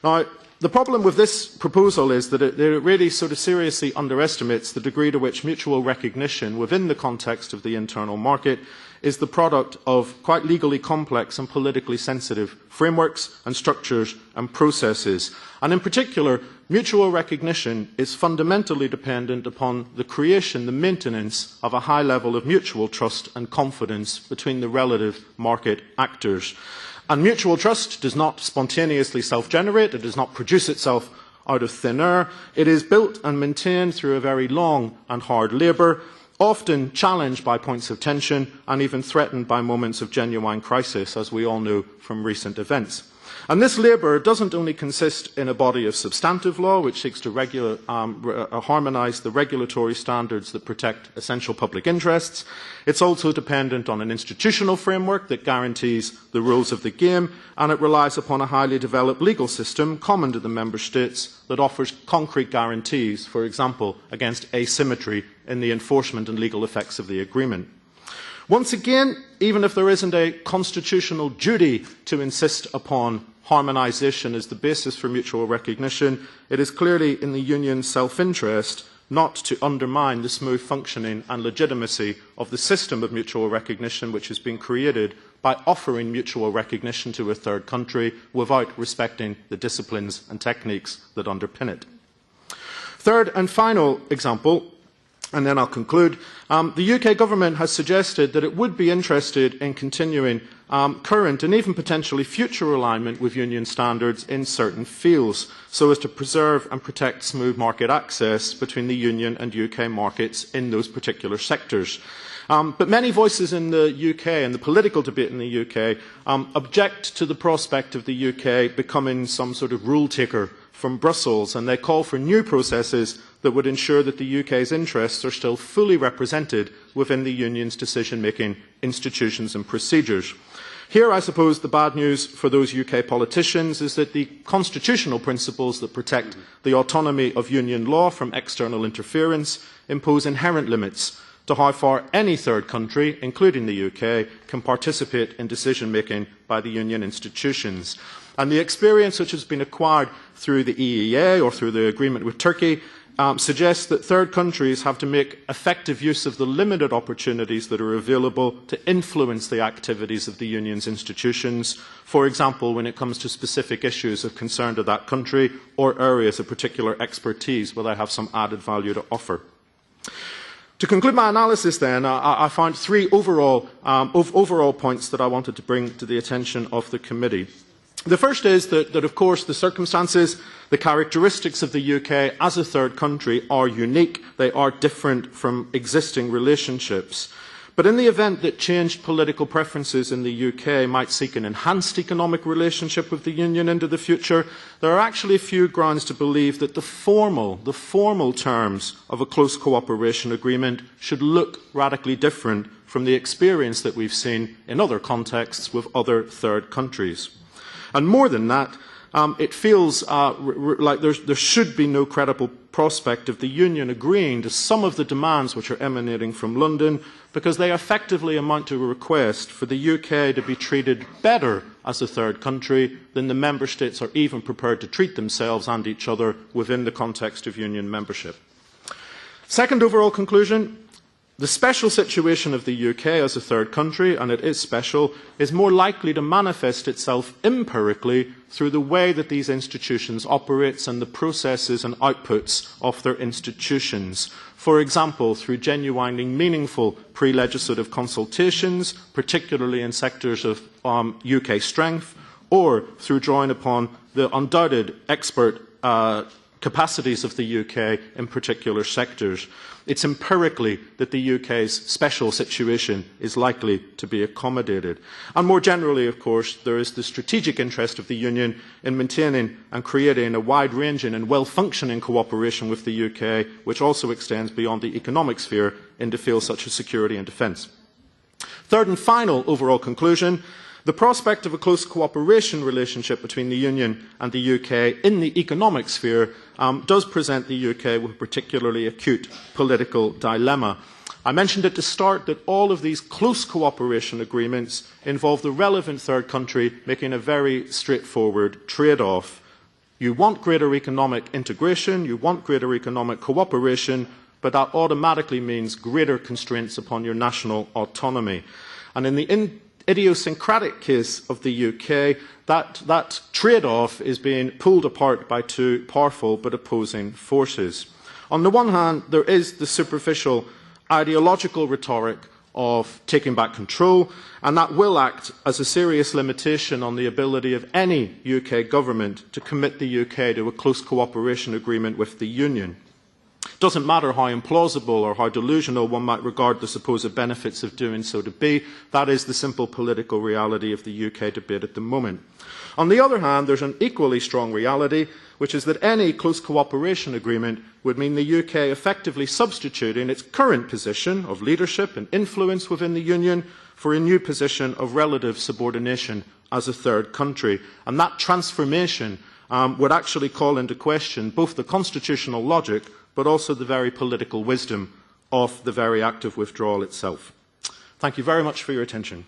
Now, the problem with this proposal is that it really sort of seriously underestimates the degree to which mutual recognition within the context of the internal market is the product of quite legally complex and politically sensitive frameworks and structures and processes. And in particular, mutual recognition is fundamentally dependent upon the creation, the maintenance of a high level of mutual trust and confidence between the relative market actors. And mutual trust does not spontaneously self-generate, it does not produce itself out of thin air. It is built and maintained through a very long and hard labour, often challenged by points of tension and even threatened by moments of genuine crisis, as we all know from recent events. And this labour doesn't only consist in a body of substantive law, which seeks to harmonise the regulatory standards that protect essential public interests. It's also dependent on an institutional framework that guarantees the rules of the game, and it relies upon a highly developed legal system common to the member states that offers concrete guarantees, for example, against asymmetry in the enforcement and legal effects of the agreement. Once again, even if there isn't a constitutional duty to insist upon harmonisation as the basis for mutual recognition, it is clearly in the Union's self-interest not to undermine the smooth functioning and legitimacy of the system of mutual recognition which has been created by offering mutual recognition to a third country without respecting the disciplines and techniques that underpin it. Third and final example, and then I'll conclude. The UK government has suggested that it would be interested in continuing current and even potentially future alignment with union standards in certain fields, so as to preserve and protect smooth market access between the union and UK markets in those particular sectors. But many voices in the UK and the political debate in the UK object to the prospect of the UK becoming some sort of rule taker from Brussels, and they call for new processes that would ensure that the UK's interests are still fully represented within the Union's decision-making institutions and procedures. Here, I suppose, the bad news for those UK politicians is that the constitutional principles that protect the autonomy of Union law from external interference impose inherent limits to how far any third country, including the UK, can participate in decision-making by the Union institutions. And the experience which has been acquired through the EEA or through the agreement with Turkey suggests that third countries have to make effective use of the limited opportunities that are available to influence the activities of the Union's institutions, for example, when it comes to specific issues of concern to that country or areas of particular expertise where they have some added value to offer. To conclude my analysis then, I found three overall points that I wanted to bring to the attention of the committee. The first is that, of course, the circumstances, the characteristics of the UK as a third country are unique. They are different from existing relationships. But in the event that changed political preferences in the UK might seek an enhanced economic relationship with the Union into the future, there are actually few grounds to believe that the formal terms of a close cooperation agreement should look radically different from the experience that we've seen in other contexts with other third countries. And more than that, it feels like there should be no credible prospect of the Union agreeing to some of the demands which are emanating from London, because they effectively amount to a request for the UK to be treated better as a third country than the Member States are even prepared to treat themselves and each other within the context of Union membership. Second overall conclusion. The special situation of the UK as a third country, and it is special, is more likely to manifest itself empirically through the way that these institutions operate and the processes and outputs of their institutions. For example, through genuinely meaningful pre-legislative consultations, particularly in sectors of UK strength, or through drawing upon the undoubted expert capacities of the UK in particular sectors. It's empirically that the UK's special situation is likely to be accommodated. And more generally, of course, there is the strategic interest of the Union in maintaining and creating a wide-ranging and well-functioning cooperation with the UK, which also extends beyond the economic sphere into fields such as security and defence. Third and final overall conclusion. The prospect of a close cooperation relationship between the Union and the UK in the economic sphere does present the UK with a particularly acute political dilemma. I mentioned at the start that all of these close cooperation agreements involve the relevant third country making a very straightforward trade-off. You want greater economic integration, you want greater economic cooperation, but that automatically means greater constraints upon your national autonomy. And in the idiosyncratic case of the UK, that trade-off is being pulled apart by two powerful but opposing forces. On the one hand, there is the superficial ideological rhetoric of taking back control, and that will act as a serious limitation on the ability of any UK government to commit the UK to a close cooperation agreement with the Union. It doesn't matter how implausible or how delusional one might regard the supposed benefits of doing so to be, that is the simple political reality of the UK debate at the moment. On the other hand, there's an equally strong reality, which is that any close cooperation agreement would mean the UK effectively substituting its current position of leadership and influence within the Union for a new position of relative subordination as a third country. And that transformation would actually call into question both the constitutional logic but also the very political wisdom of the very act of withdrawal itself. Thank you very much for your attention.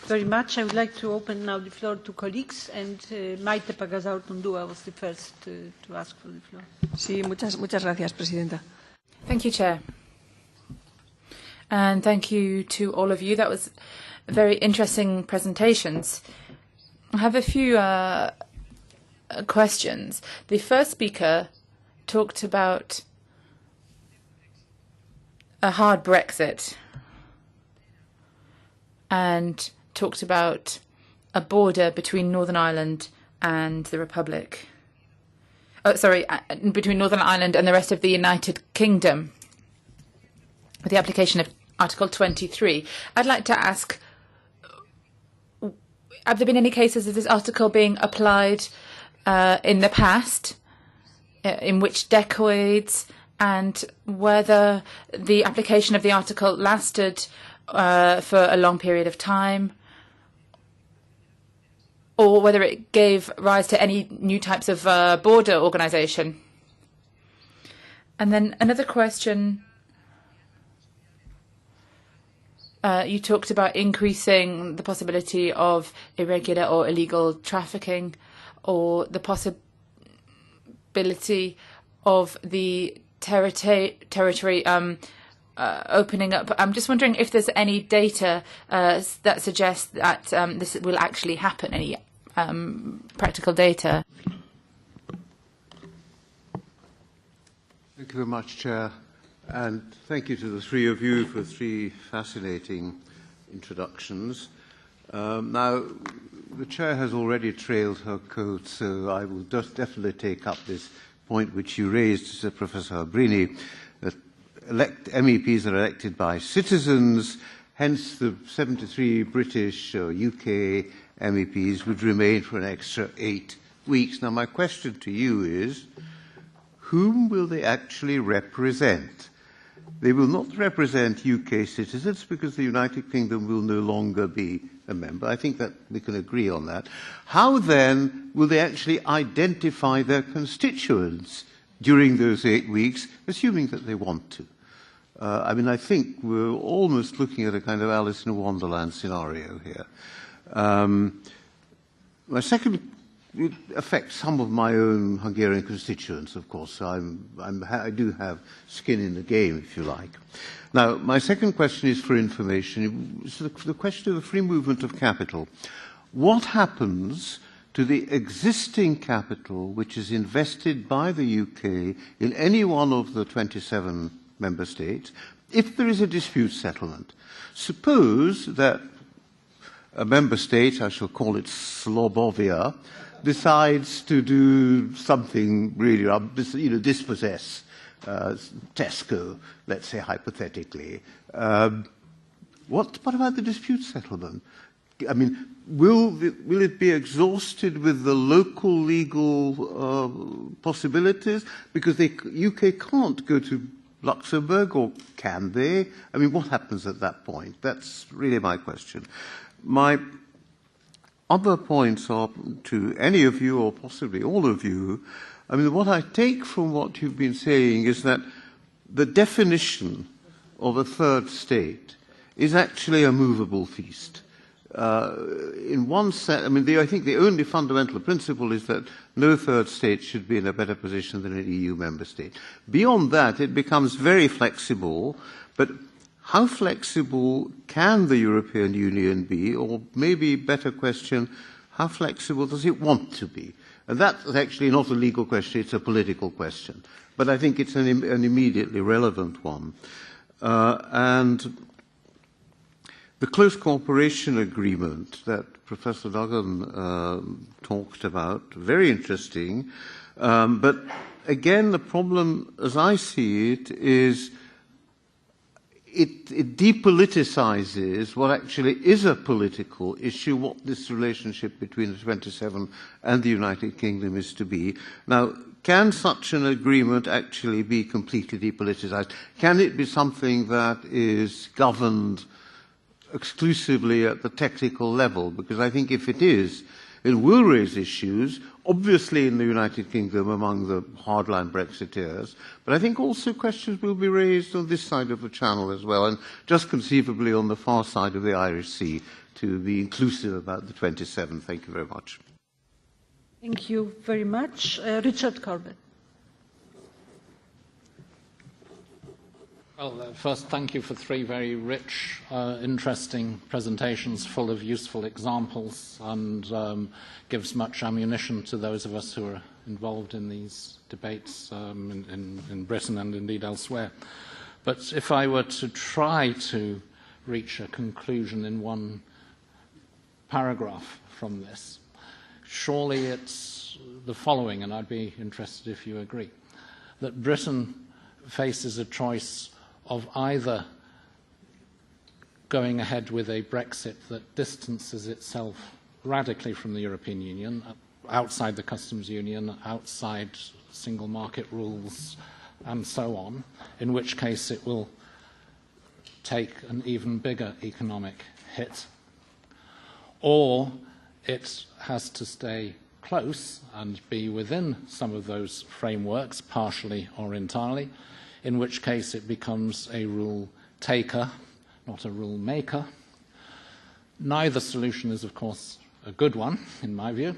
Very much. I would like to open now the floor to colleagues, and Maite Pagazaurtundúa was the first to ask for the floor. Sí, muchas gracias, Presidenta. Thank you, Chair. And thank you to all of you. That was very interesting presentations. I have a few questions. The first speaker talked about a hard Brexit and talked about a border between Northern Ireland and the Republic. Between Northern Ireland and the rest of the United Kingdom, with the application of Article 23. I'd like to ask, have there been any cases of this article being applied in the past, in which decades, and whether the application of the article lasted for a long period of time, or whether it gave rise to any new types of border organisation? And then another question. You talked about increasing the possibility of irregular or illegal trafficking, or the possibility of the territory opening up. I'm just wondering if there's any data that suggests that this will actually happen, any practical data. Thank you very much, Chair, and thank you to the three of you for three fascinating introductions. Now, the Chair has already trailed her coat, so I will just definitely take up this point which you raised, Professor Fabbrini, that MEPs are elected by citizens, hence the 73 British or UK MEPs would remain for an extra 8 weeks. Now, my question to you is, whom will they actually represent? They will not represent UK citizens because the United Kingdom will no longer be a member. I think that we can agree on that. How then will they actually identify their constituents during those 8 weeks, assuming that they want to? I think we're almost looking at a kind of Alice in Wonderland scenario here. My second affects some of my own Hungarian constituents, of course, so I do have skin in the game, if you like. Now, my second question is for information. It's the question of the free movement of capital. What happens to the existing capital which is invested by the UK in any one of the 27 member states if there is a dispute settlement? Suppose that a member state, I shall call it Slobovia, decides to do something really, dispossess Tesco, let's say hypothetically. What about the dispute settlement? I mean, will it be exhausted with the local legal possibilities? Because the UK can't go to Luxembourg, or can they? I mean, what happens at that point? That's really my question. My other points are to any of you, or possibly all of you. I mean, what I take from what you've been saying is that the definition of a third state is actually a movable feast. in one sense, I mean, I think the only fundamental principle is that no third state should be in a better position than an EU member state. Beyond that, it becomes very flexible, but how flexible can the European Union be, or maybe better question, how flexible does it want to be? And that's actually not a legal question, it's a political question. But I think it's an immediately relevant one. And the close cooperation agreement that Professor Dougan talked about, very interesting. But again, the problem, as I see it, is it depoliticizes what actually is a political issue, what this relationship between the 27 and the United Kingdom is to be. Now, can such an agreement actually be completely depoliticized? Can it be something that is governed exclusively at the technical level? Because I think if it is, it will raise issues, obviously in the United Kingdom among the hardline Brexiteers, but I think also questions will be raised on this side of the Channel as well, and just conceivably on the far side of the Irish Sea, to be inclusive about the 27. Thank you very much. Thank you very much. Richard Corbett. Well, first, thank you for three very rich, interesting presentations full of useful examples and gives much ammunition to those of us who are involved in these debates in Britain and indeed elsewhere. But if I were to try to reach a conclusion in one paragraph from this, surely it's the following, and I'd be interested if you agree, that Britain faces a choice of either going ahead with a Brexit that distances itself radically from the European Union, outside the customs union, outside single market rules, and so on, in which case it will take an even bigger economic hit, or it has to stay close and be within some of those frameworks, partially or entirely, in which case it becomes a rule taker, not a rule maker. Neither solution is, of course, a good one, in my view,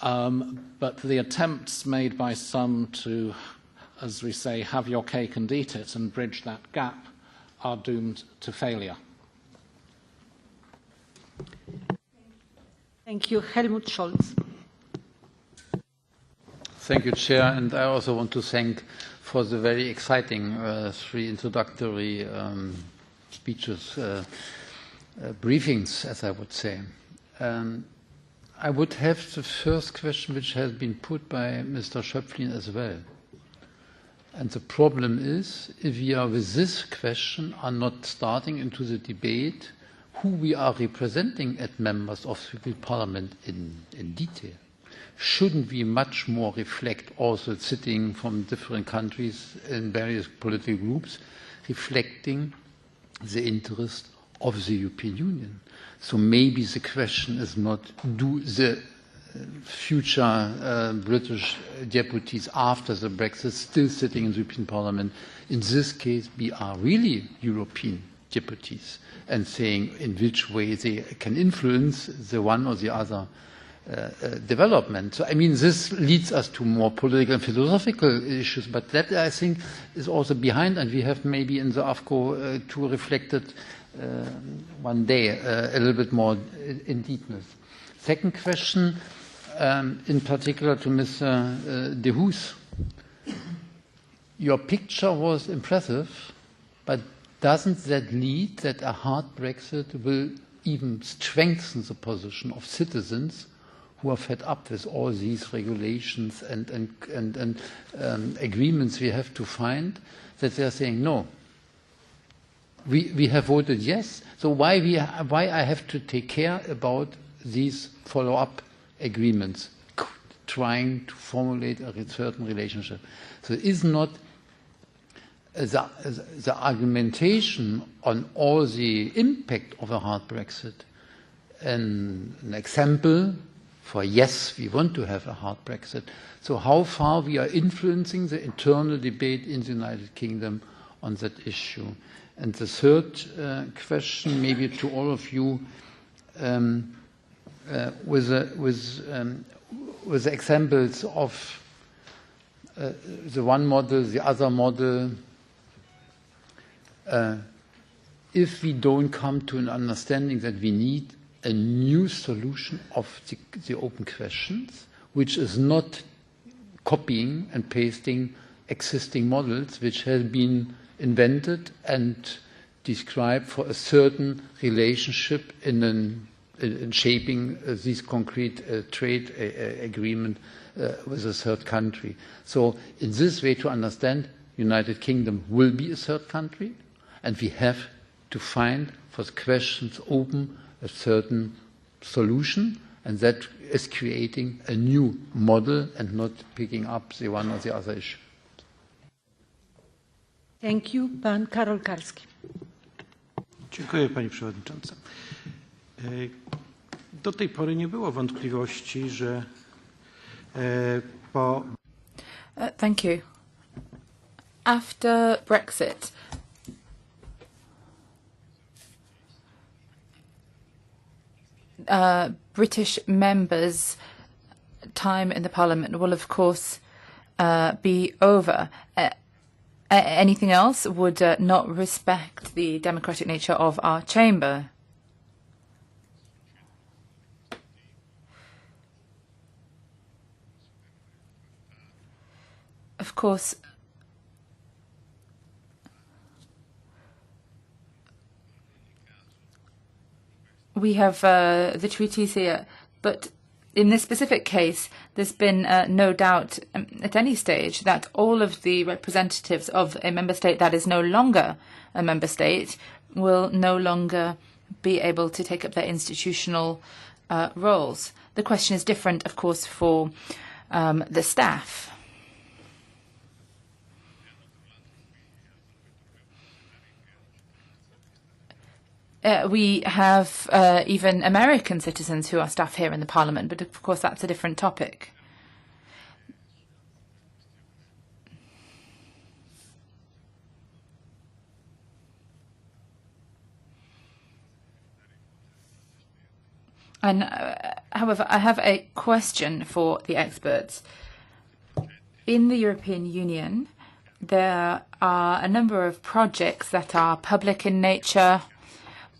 but the attempts made by some to, as we say, have your cake and eat it and bridge that gap are doomed to failure. Thank you. Helmut Scholz. Thank you, Chair, and I also want to thank for the very exciting three introductory speeches, briefings, as I would say. I would have the first question, which has been put by Mr. Schöpflin as well. And the problem is, if we are with this question, are not starting into the debate who we are representing as members of the Parliament in detail. Shouldn't we much more reflect, also sitting from different countries in various political groups, reflecting the interest of the European Union? So maybe the question is not, do the future British deputies after the Brexit still sitting in the European Parliament? In this case, we are really European deputies and saying in which way they can influence the one or the other development. So, I mean, this leads us to more political and philosophical issues, but that, I think, is also behind, and we have maybe in the AFCO to reflect it one day a little bit more in deepness. Second question, in particular to Mr. DEHOUSSE. Your picture was impressive, but doesn't that lead that a hard Brexit will even strengthen the position of citizens who are fed up with all these regulations and agreements we have to find, that they are saying, no, we have voted yes, so why I have to take care about these follow-up agreements, trying to formulate a certain relationship. So it is not the argumentation on all the impact of a hard Brexit an example for yes, we want to have a hard Brexit. So how far we are influencing the internal debate in the United Kingdom on that issue. And the third question, maybe to all of you, with the examples of the one model, the other model, if we don't come to an understanding that we need a new solution of the open questions, which is not copying and pasting existing models which have been invented and described for a certain relationship in shaping this concrete trade agreement with a third country. So in this way, to understand, United Kingdom will be a third country, and we have to find for the questions open a certain solution, and that is creating a new model and not picking up the one or the other issue. Thank you. Pan Karol Karski. Dziękuję, Pani Przewodnicząca. Do tej pory nie było wątpliwości, że po... Thank you. After Brexit, British members' time in the Parliament will, of course, be over. Anything else would not respect the democratic nature of our chamber. Of course, we have the treaties here, but in this specific case, there's been no doubt at any stage that all of the representatives of a member state that is no longer a member state will no longer be able to take up their institutional roles. The question is different, of course, for the staff. We have even American citizens who are staff here in the Parliament, but of course that's a different topic. And, however, I have a question for the experts. In the European Union, there are a number of projects that are public in nature,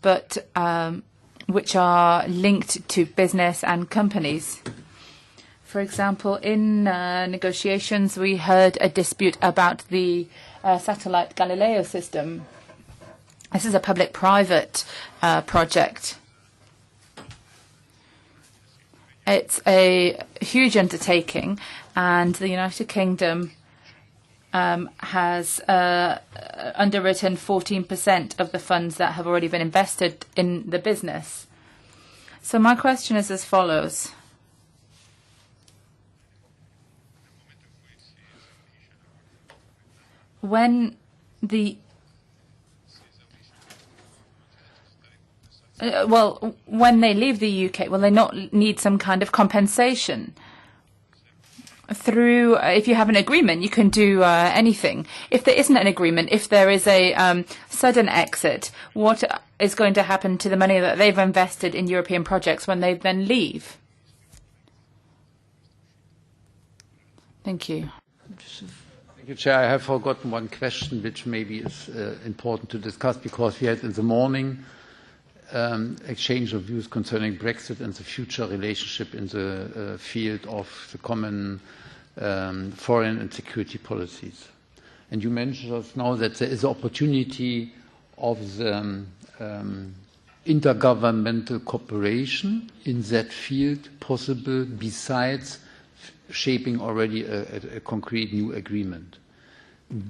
but which are linked to business and companies. For example, in negotiations, we heard a dispute about the satellite Galileo system. This is a public-private project. It's a huge undertaking, and the United Kingdom has underwritten 14% of the funds that have already been invested in the business. So my question is as follows. When the when they leave the UK, will they not need some kind of compensation? Through, if you have an agreement, you can do anything. If there isn't an agreement, if there is a sudden exit, what is going to happen to the money that they've invested in European projects when they then leave? Thank you. Thank you, Chair. I have forgotten one question which maybe is important to discuss, because we had in the morning exchange of views concerning Brexit and the future relationship in the field of the common foreign and security policies. And you mentioned just now that there is an opportunity of the intergovernmental cooperation in that field possible besides shaping already a concrete new agreement.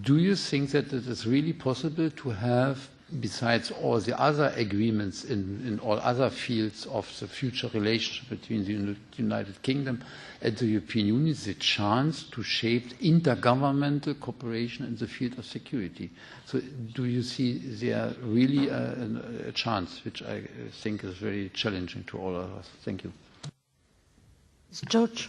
Do you think that it is really possible to have, besides all the other agreements in all other fields of the future relationship between the United Kingdom and the European Union, the chance to shape intergovernmental cooperation in the field of security? So do you see there really a chance, which I think is very challenging to all of us? Thank you. George.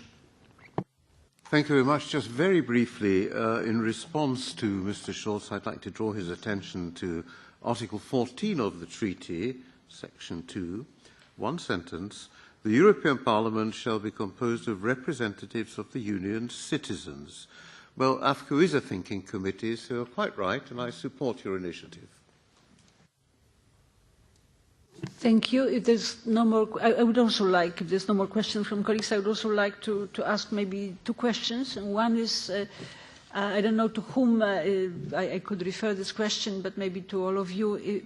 Thank you very much. Just very briefly, in response to Mr. Schulz, I'd like to draw his attention to Article 14 of the treaty, Section 2, one sentence, the European Parliament shall be composed of representatives of the Union's citizens. Well, AFCO is a thinking committee, so you're quite right, and I support your initiative. Thank you. If there's no more, I would also like, if there's no more questions from colleagues, I would also like to ask maybe two questions. And one is, I don't know to whom I could refer this question, but maybe to all of you.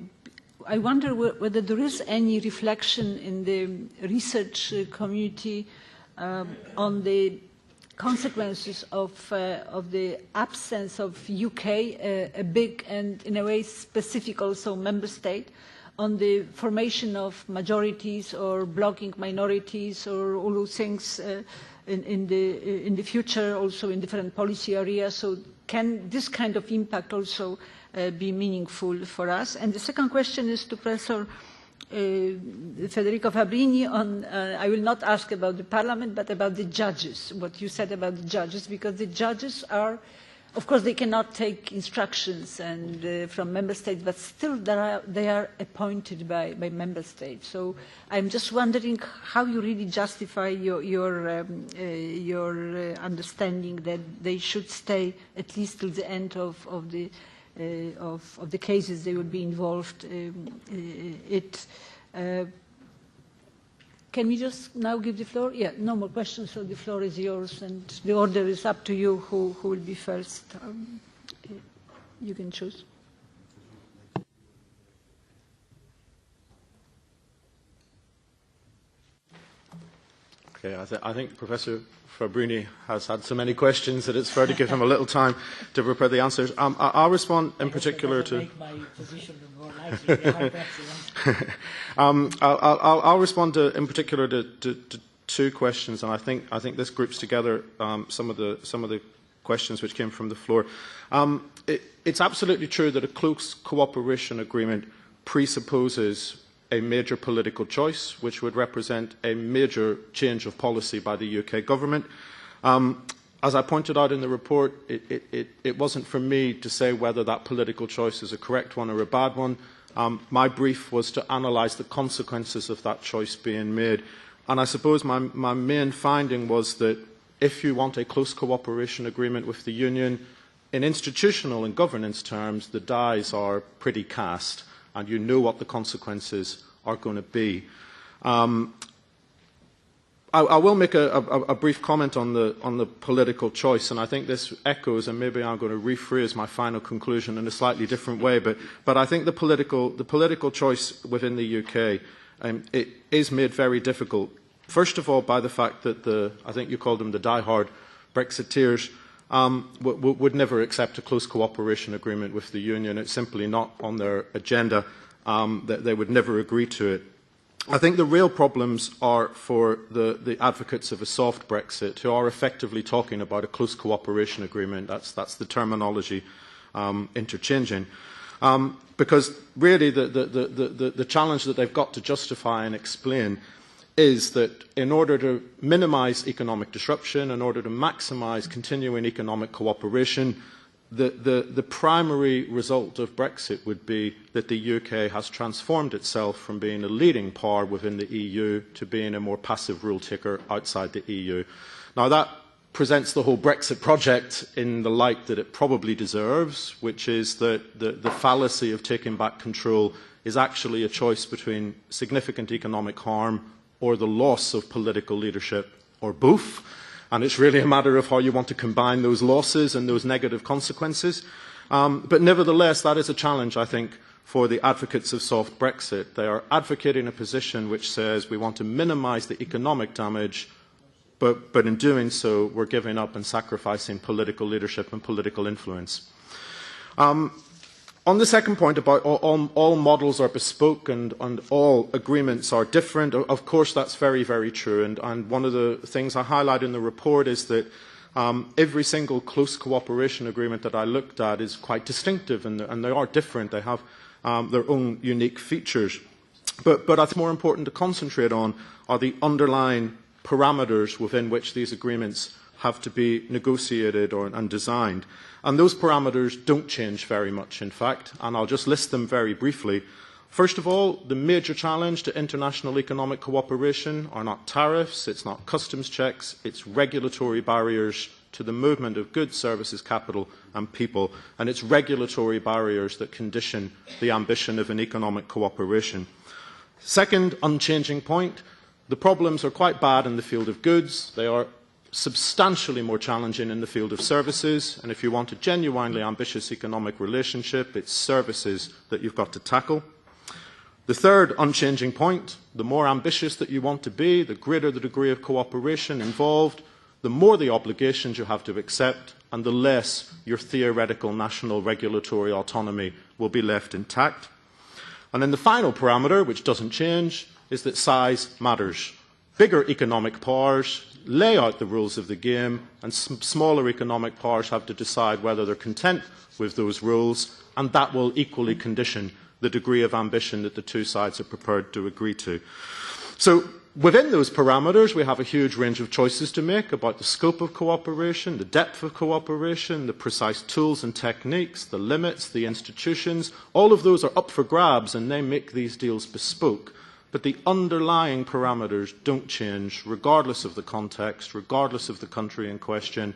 I wonder whether there is any reflection in the research community on the consequences of the absence of UK, a big and in a way specific also member state, on the formation of majorities or blocking minorities or all those things in the future, also in different policy areas. So can this kind of impact also be meaningful for us? And the second question is to Professor Federico FABBRINI on, I will not ask about the Parliament, but about the judges, what you said about the judges, because the judges are, of course, they cannot take instructions from member states, but still they are appointed by member states. So I'm just wondering how you really justify your understanding that they should stay at least till the end of the cases they would be involved Can we just now give the floor? Yeah, no more questions, so the floor is yours, and the order is up to you who will be first. You can choose. Okay, I think Professor Fabbrini has had so many questions that it's fair to give him a little time to prepare the answers. I'll respond in particular to... I'll respond in particular to two questions, and I think this groups together some of the questions which came from the floor. It's absolutely true that a close cooperation agreement presupposes a major political choice, which would represent a major change of policy by the UK government. As I pointed out in the report, it wasn't for me to say whether that political choice is a correct one or a bad one. My brief was to analyse the consequences of that choice being made. And I suppose my main finding was that if you want a close cooperation agreement with the Union, in institutional and governance terms, the dies are pretty cast, and you know what the consequences are going to be. I will make a brief comment on the political choice, and I think this echoes, and maybe I'm going to rephrase my final conclusion in a slightly different way, but I think the political choice within the UK it is made very difficult. First of all, by the fact that I think you called them the die-hard Brexiteers, would never accept a close cooperation agreement with the Union. It's simply not on their agenda. That they would never agree to it. I think the real problems are for the advocates of a soft Brexit, who are effectively talking about a close cooperation agreement. That's the terminology interchanging. Because really the challenge that they've got to justify and explain is that in order to minimise economic disruption, in order to maximise continuing economic cooperation, the primary result of Brexit would be that the UK has transformed itself from being a leading power within the EU to being a more passive rule taker outside the EU. Now that presents the whole Brexit project in the light that it probably deserves, which is that the fallacy of taking back control is actually a choice between significant economic harm or the loss of political leadership, or both. And it's really a matter of how you want to combine those losses and those negative consequences. But nevertheless, that is a challenge, I think, for the advocates of soft Brexit. They are advocating a position which says we want to minimise the economic damage, but in doing so, we're giving up and sacrificing political leadership and political influence. On the second point about all models are bespoke and all agreements are different, of course that's very, very true. And one of the things I highlight in the report is that every single close cooperation agreement that I looked at is quite distinctive, and they are different. They have their own unique features. But I think more important to concentrate on are the underlying parameters within which these agreements have to be negotiated and designed. And those parameters don't change very much, in fact, and I'll just list them very briefly. First of all, the major challenge to international economic cooperation are not tariffs, it's not customs checks, it's regulatory barriers to the movement of goods, services, capital and people, and it's regulatory barriers that condition the ambition of an economic cooperation. Second unchanging point, the problems are quite bad in the field of goods, they are substantially more challenging in the field of services, and if you want a genuinely ambitious economic relationship, it's services that you've got to tackle. The third unchanging point, the more ambitious that you want to be, the greater the degree of cooperation involved, the more the obligations you have to accept, and the less your theoretical national regulatory autonomy will be left intact. And then the final parameter, which doesn't change, is that size matters. Bigger economic powers lay out the rules of the game, and smaller economic powers have to decide whether they're content with those rules, and that will equally condition the degree of ambition that the two sides are prepared to agree to. So within those parameters, we have a huge range of choices to make about the scope of cooperation, the depth of cooperation, the precise tools and techniques, the limits, the institutions. All of those are up for grabs, and they make these deals bespoke. But the underlying parameters don't change, regardless of the context, regardless of the country in question.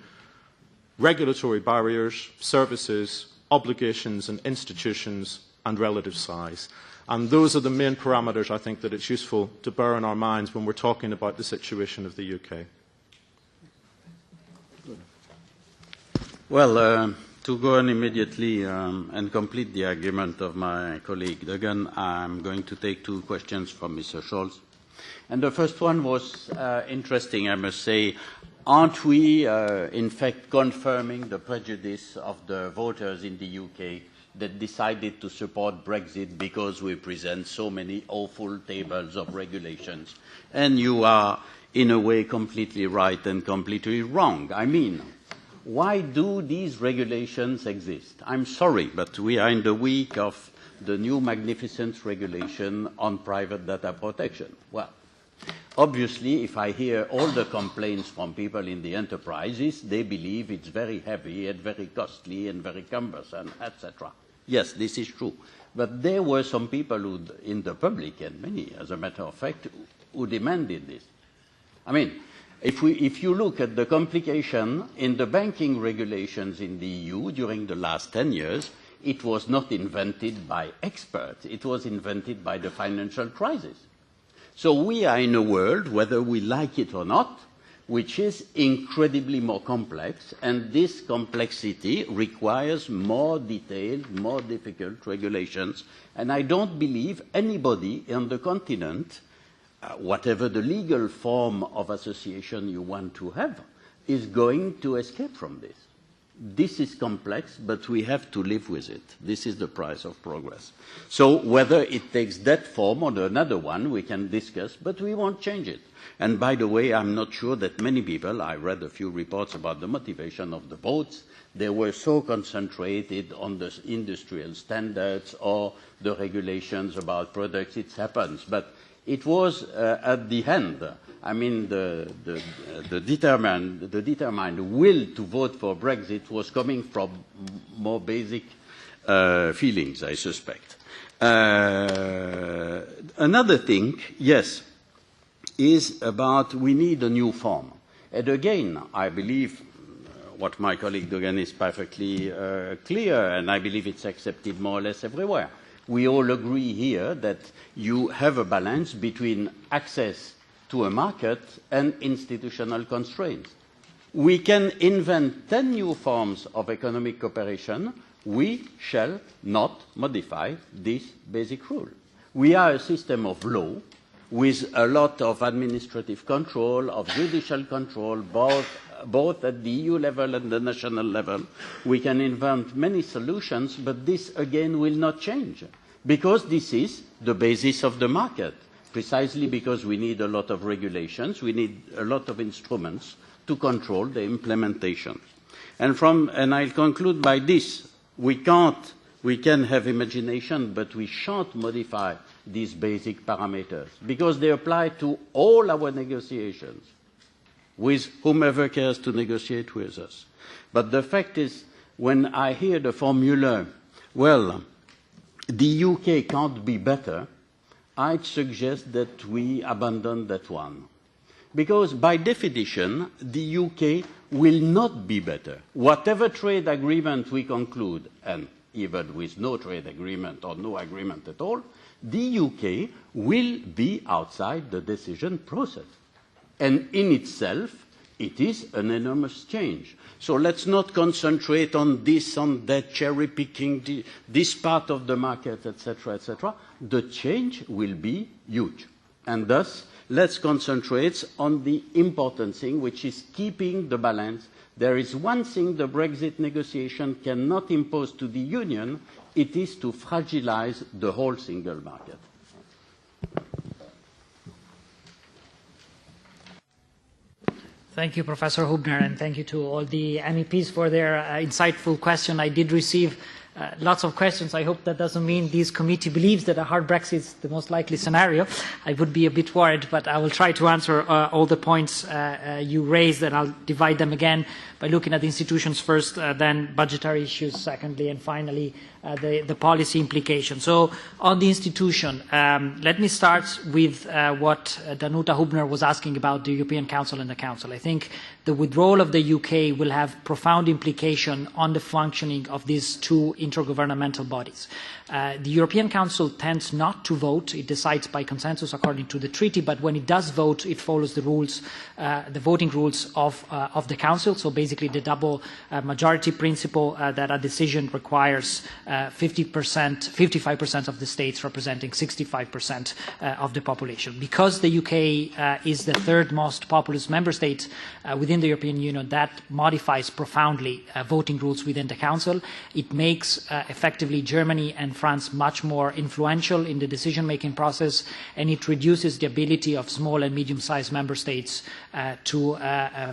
Regulatory barriers, services, obligations and institutions, and relative size. And those are the main parameters, I think, that it's useful to bear in our minds when we're talking about the situation of the UK. Well, to go on immediately and complete the argument of my colleague Dougan, I'm going to take two questions from Mr. Scholz. And the first one was interesting, I must say. Aren't we, in fact, confirming the prejudice of the voters in the UK that decided to support Brexit because we present so many awful tables of regulations? And you are, in a way, completely right and completely wrong. I mean, why do these regulations exist? I'm sorry, but we are in the week of the new magnificent regulation on private data protection. Well, obviously, if I hear all the complaints from people in the enterprises, they believe it's very heavy and very costly and very cumbersome, etc. Yes, this is true. But there were some people who, in the public, and many, as a matter of fact, who demanded this. I mean, if you look at the complication in the banking regulations in the EU during the last 10 years, it was not invented by experts. It was invented by the financial crisis. So we are in a world, whether we like it or not, which is incredibly more complex, and this complexity requires more detailed, more difficult regulations. And I don't believe anybody on the continent, whatever the legal form of association you want to have, is going to escape from this. This is complex, but we have to live with it. This is the price of progress. So whether it takes that form or another one, we can discuss, but we won't change it. And by the way, I'm not sure that many people, I read a few reports about the motivation of the votes, they were so concentrated on the industrial standards or the regulations about products, it happens. But it was at the end, I mean, the determined will to vote for Brexit was coming from more basic feelings, I suspect. Another thing, yes, is about we need a new form. And again, I believe what my colleague Dougan is perfectly clear, and I believe it's accepted more or less everywhere. We all agree here that you have a balance between access to a market and institutional constraints. We can invent 10 new forms of economic cooperation. We shall not modify this basic rule. We are a system of law with a lot of administrative control, of judicial control, both at the EU level and the national level. We can invent many solutions, but this again will not change, because this is the basis of the market, precisely because we need a lot of regulations, we need a lot of instruments to control the implementation. And I'll conclude by this, we can have imagination, but we shan't modify these basic parameters, because they apply to all our negotiations with whomever cares to negotiate with us. But the fact is, when I hear the formula, well, the UK can't be better, I'd suggest that we abandon that one. Because by definition, the UK will not be better. Whatever trade agreement we conclude, and even with no trade agreement or no agreement at all, the UK will be outside the decision process. And in itself, it is an enormous change. So let's not concentrate on this, on that, cherry-picking this part of the market, etc., etc. The change will be huge. And thus, let's concentrate on the important thing, which is keeping the balance. There is one thing the Brexit negotiation cannot impose to the Union, it is to fragilize the whole single market. Thank you, Professor Hübner, and thank you to all the MEPs for their insightful question. I did receive lots of questions. I hope that doesn't mean this committee believes that a hard Brexit is the most likely scenario. I would be a bit worried, but I will try to answer all the points you raised, and I'll divide them again by looking at the institutions first, then budgetary issues secondly, and finally the policy implications. So on the institution, let me start with what Danuta Hübner was asking about the European Council and the Council. I think the withdrawal of the UK will have profound implication on the functioning of these two intergovernmental bodies. The European Council tends not to vote. It decides by consensus according to the treaty, but when it does vote, it follows the rules, the voting rules of the Council. So basically the double majority principle that a decision requires 55% of the states representing 65% of the population. Because the UK is the third most populous member state within the European Union, that modifies profoundly voting rules within the Council. It makes effectively Germany and France much more influential in the decision-making process, and it reduces the ability of small and medium-sized member states to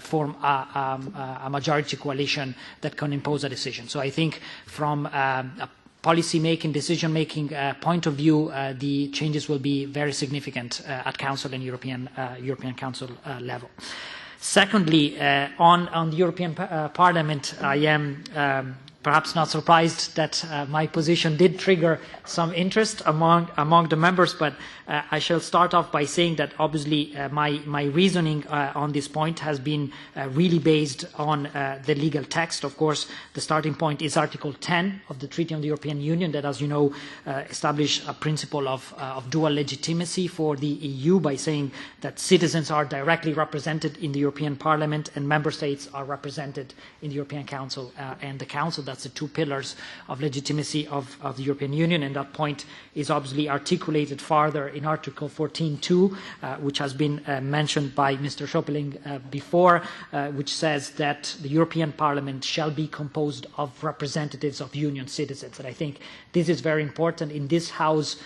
form a majority coalition that can impose a decision. So I think from a policy-making, decision-making point of view, the changes will be very significant at Council and European Council level. Secondly, on the European Parliament, I am perhaps not surprised that my position did trigger some interest among the members, but I shall start off by saying that obviously my reasoning on this point has been really based on the legal text. Of course, the starting point is Article 10 of the Treaty on the European Union that, as you know, establishes a principle of dual legitimacy for the EU by saying that citizens are directly represented in the European Parliament and member states are represented in the European Council and the Council. That's the two pillars of legitimacy of the European Union, and that point is obviously articulated further in Article 14.2, which has been mentioned by Mr. Schöpfling before, which says that the European Parliament shall be composed of representatives of Union citizens. And I think this is very important. In this House,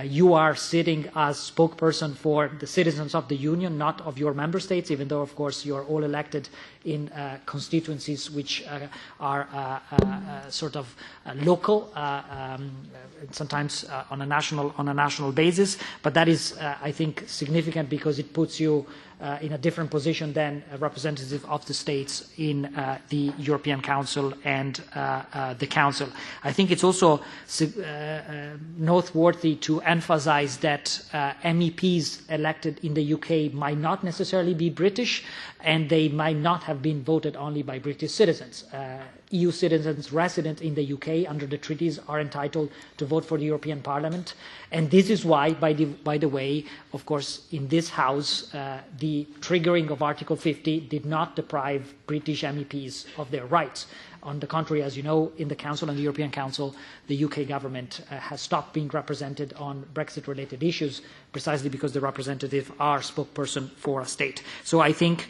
you are sitting as spokesperson for the citizens of the Union, not of your member states, even though, of course, you are all elected in constituencies which are sort of local, sometimes on a national basis. But that is, I think, significant because it puts you in a different position than a representative of the states in the European Council and the Council. I think it's also noteworthy to emphasize that MEPs elected in the UK might not necessarily be British, and they might not have been voted only by British citizens. EU citizens resident in the UK under the treaties are entitled to vote for the European Parliament. And this is why, by the way, of course, in this House, the triggering of Article 50 did not deprive British MEPs of their rights. On the contrary, as you know, in the Council and the European Council, the UK government has stopped being represented on Brexit-related issues precisely because the representatives are spokesperson for a state. So I think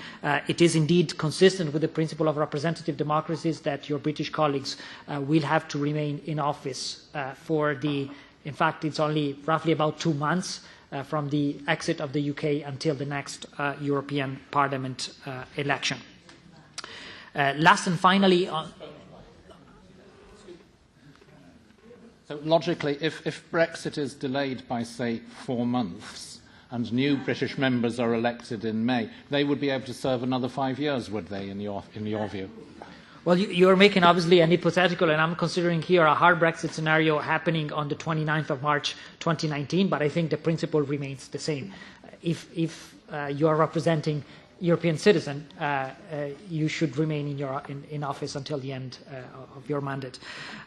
it is indeed consistent with the principle of representative democracies that your British colleagues will have to remain in office for the, in fact, it's only roughly about 2 months from the exit of the UK until the next European Parliament election. Last and finally, so logically, if Brexit is delayed by, say, 4 months and new British members are elected in May, they would be able to serve another 5 years, would they, in your view? Well, you're making obviously an hypothetical, and I'm considering here a hard Brexit scenario happening on the 29th of March 2019, but I think the principle remains the same. If you are representing European citizen, you should remain in office until the end of your mandate,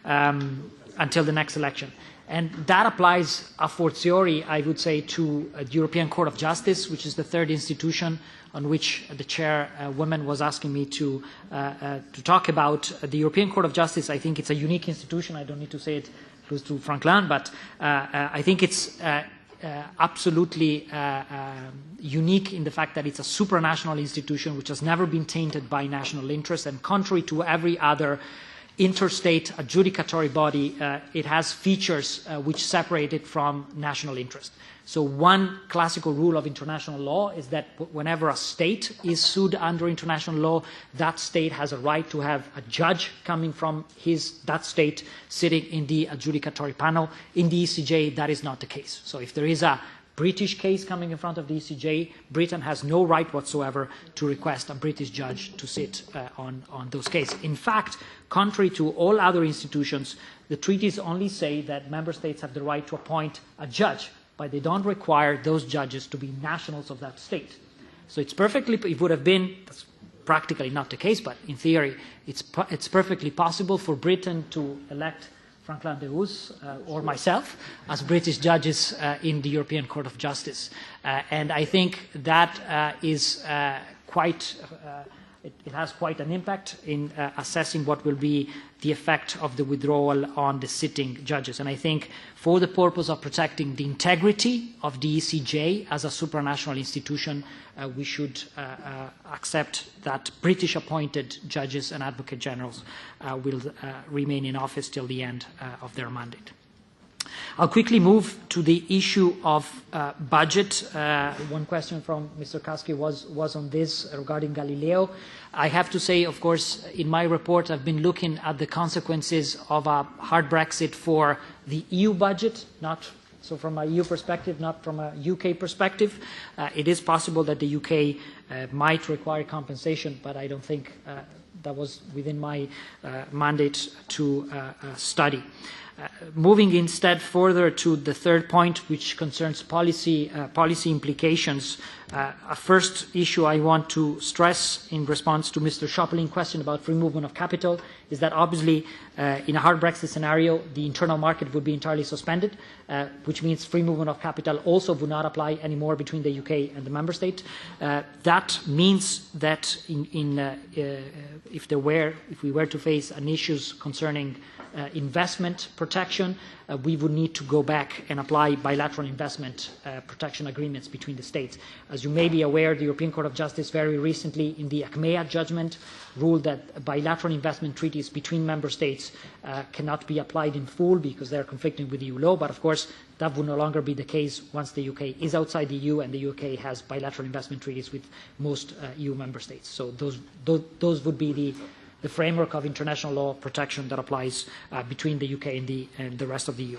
until the next election. And that applies a fortiori, I would say, to the European Court of Justice, which is the third institution on which the chairwoman was asking me to talk about. The European Court of Justice, I think it's a unique institution. I don't need to say it close to Franklin, but I think it's absolutely unique in the fact that it's a supranational institution which has never been tainted by national interest, and contrary to every other interstate adjudicatory body, it has features which separate it from national interest. So one classical rule of international law is that whenever a state is sued under international law, that state has a right to have a judge coming from that state sitting in the adjudicatory panel. In the ECJ, that is not the case. So if there is a British case coming in front of the ECJ, Britain has no right whatsoever to request a British judge to sit on those cases. In fact, contrary to all other institutions, the treaties only say that member states have the right to appoint a judge, but they don't require those judges to be nationals of that state. So it would have been, that's practically not the case, but in theory, it's perfectly possible for Britain to elect Franklin DEHOUSSE or myself as British judges in the European Court of Justice. And I think that is it has quite an impact in assessing what will be the effect of the withdrawal on the sitting judges. And I think for the purpose of protecting the integrity of the ECJ as a supranational institution, we should accept that British appointed judges and advocate generals will remain in office till the end of their mandate. I'll quickly move to the issue of budget. One question from Mr. Kaski was on this regarding Galileo. I have to say, of course, in my report, I've been looking at the consequences of a hard Brexit for the EU budget, so from a EU perspective, not from a UK perspective. It is possible that the UK might require compensation, but I don't think that was within my mandate to study. Moving instead further to the third point, which concerns policy implications, a first issue I want to stress in response to Mr. Schöpflin's question about free movement of capital is that obviously in a hard Brexit scenario, the internal market would be entirely suspended, which means free movement of capital also would not apply anymore between the UK and the member state. That means that if we were to face an issues concerning investment protection, we would need to go back and apply bilateral investment protection agreements between the states. As you may be aware, the European Court of Justice very recently in the ACMEA judgment ruled that bilateral investment treaties between member states cannot be applied in full because they are conflicting with EU law, but of course that would no longer be the case once the UK is outside the EU and the UK has bilateral investment treaties with most EU member states. So those would be the framework of international law protection that applies between the UK and the rest of the EU.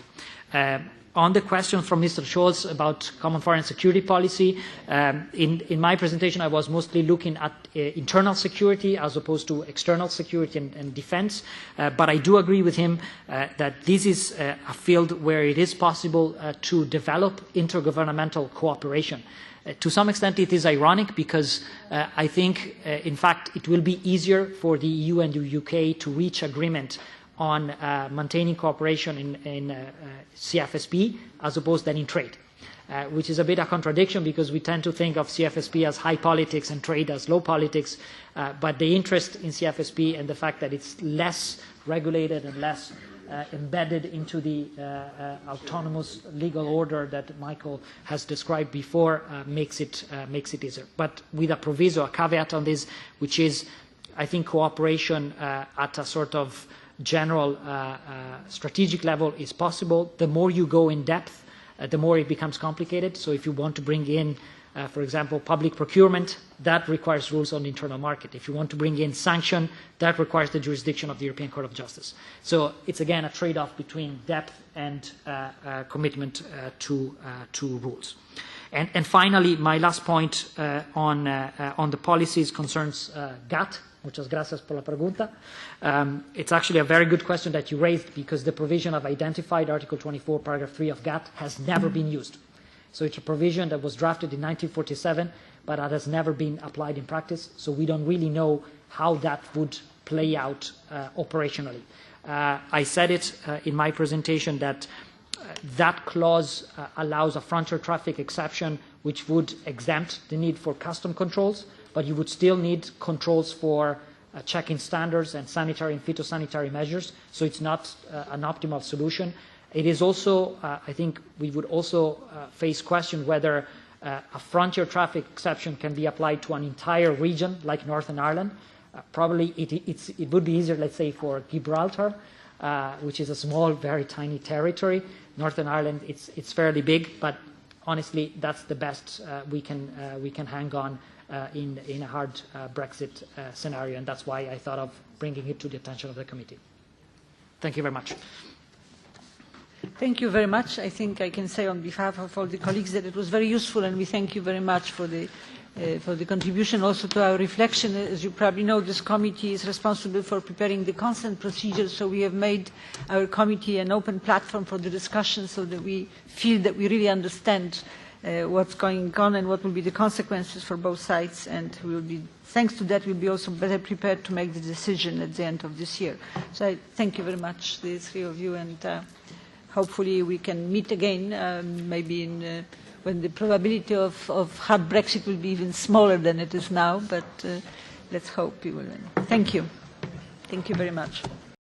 On the question from Mr. Scholz about common foreign security policy, in my presentation I was mostly looking at internal security as opposed to external security and defense, but I do agree with him that this is a field where it is possible to develop intergovernmental cooperation. To some extent it is ironic because I think in fact it will be easier for the EU and the UK to reach agreement on maintaining cooperation in CFSP as opposed than in trade, which is a bit a contradiction because we tend to think of CFSP as high politics and trade as low politics, but the interest in CFSP and the fact that it's less regulated and less embedded into the autonomous legal order that Michael has described before makes it easier. But with a proviso, a caveat on this, which is, I think, cooperation at a sort of general strategic level is possible. The more you go in depth, the more it becomes complicated. So if you want to bring in, for example, public procurement, that requires rules on the internal market. If you want to bring in sanction, that requires the jurisdiction of the European Court of Justice. So it's again a trade-off between depth and commitment to rules. And finally, my last point on the policies concerns GATT. Muchas gracias por la pregunta. It's actually a very good question that you raised, because the provision of identified Article 24, paragraph 3 of GATT has never been used. So it's a provision that was drafted in 1947, but that has never been applied in practice. So we don't really know how that would play out operationally. I said it in my presentation that that clause allows a frontier traffic exception which would exempt the need for custom controls, but you would still need controls for checking standards and sanitary and phytosanitary measures, so it's not an optimal solution. It is also, I think we would also face question whether a frontier traffic exception can be applied to an entire region like Northern Ireland. Probably it would be easier, let's say, for Gibraltar, which is a small, very tiny territory. Northern Ireland, it's fairly big, but honestly, that's the best we can hang on in a hard Brexit scenario, and that's why I thought of bringing it to the attention of the committee. Thank you very much. Thank you very much. I think I can say on behalf of all the colleagues that it was very useful, and we thank you very much for the contribution also to our reflection. As you probably know, this committee is responsible for preparing the consent procedure, so we have made our committee an open platform for the discussion so that we feel that we really understand what's going on and what will be the consequences for both sides, and we will be, thanks to that, we'll be also better prepared to make the decision at the end of this year. So I thank you very much, the three of you, and hopefully we can meet again, maybe in when the probability of hard Brexit will be even smaller than it is now, but let's hope we will win. Thank you. Thank you very much.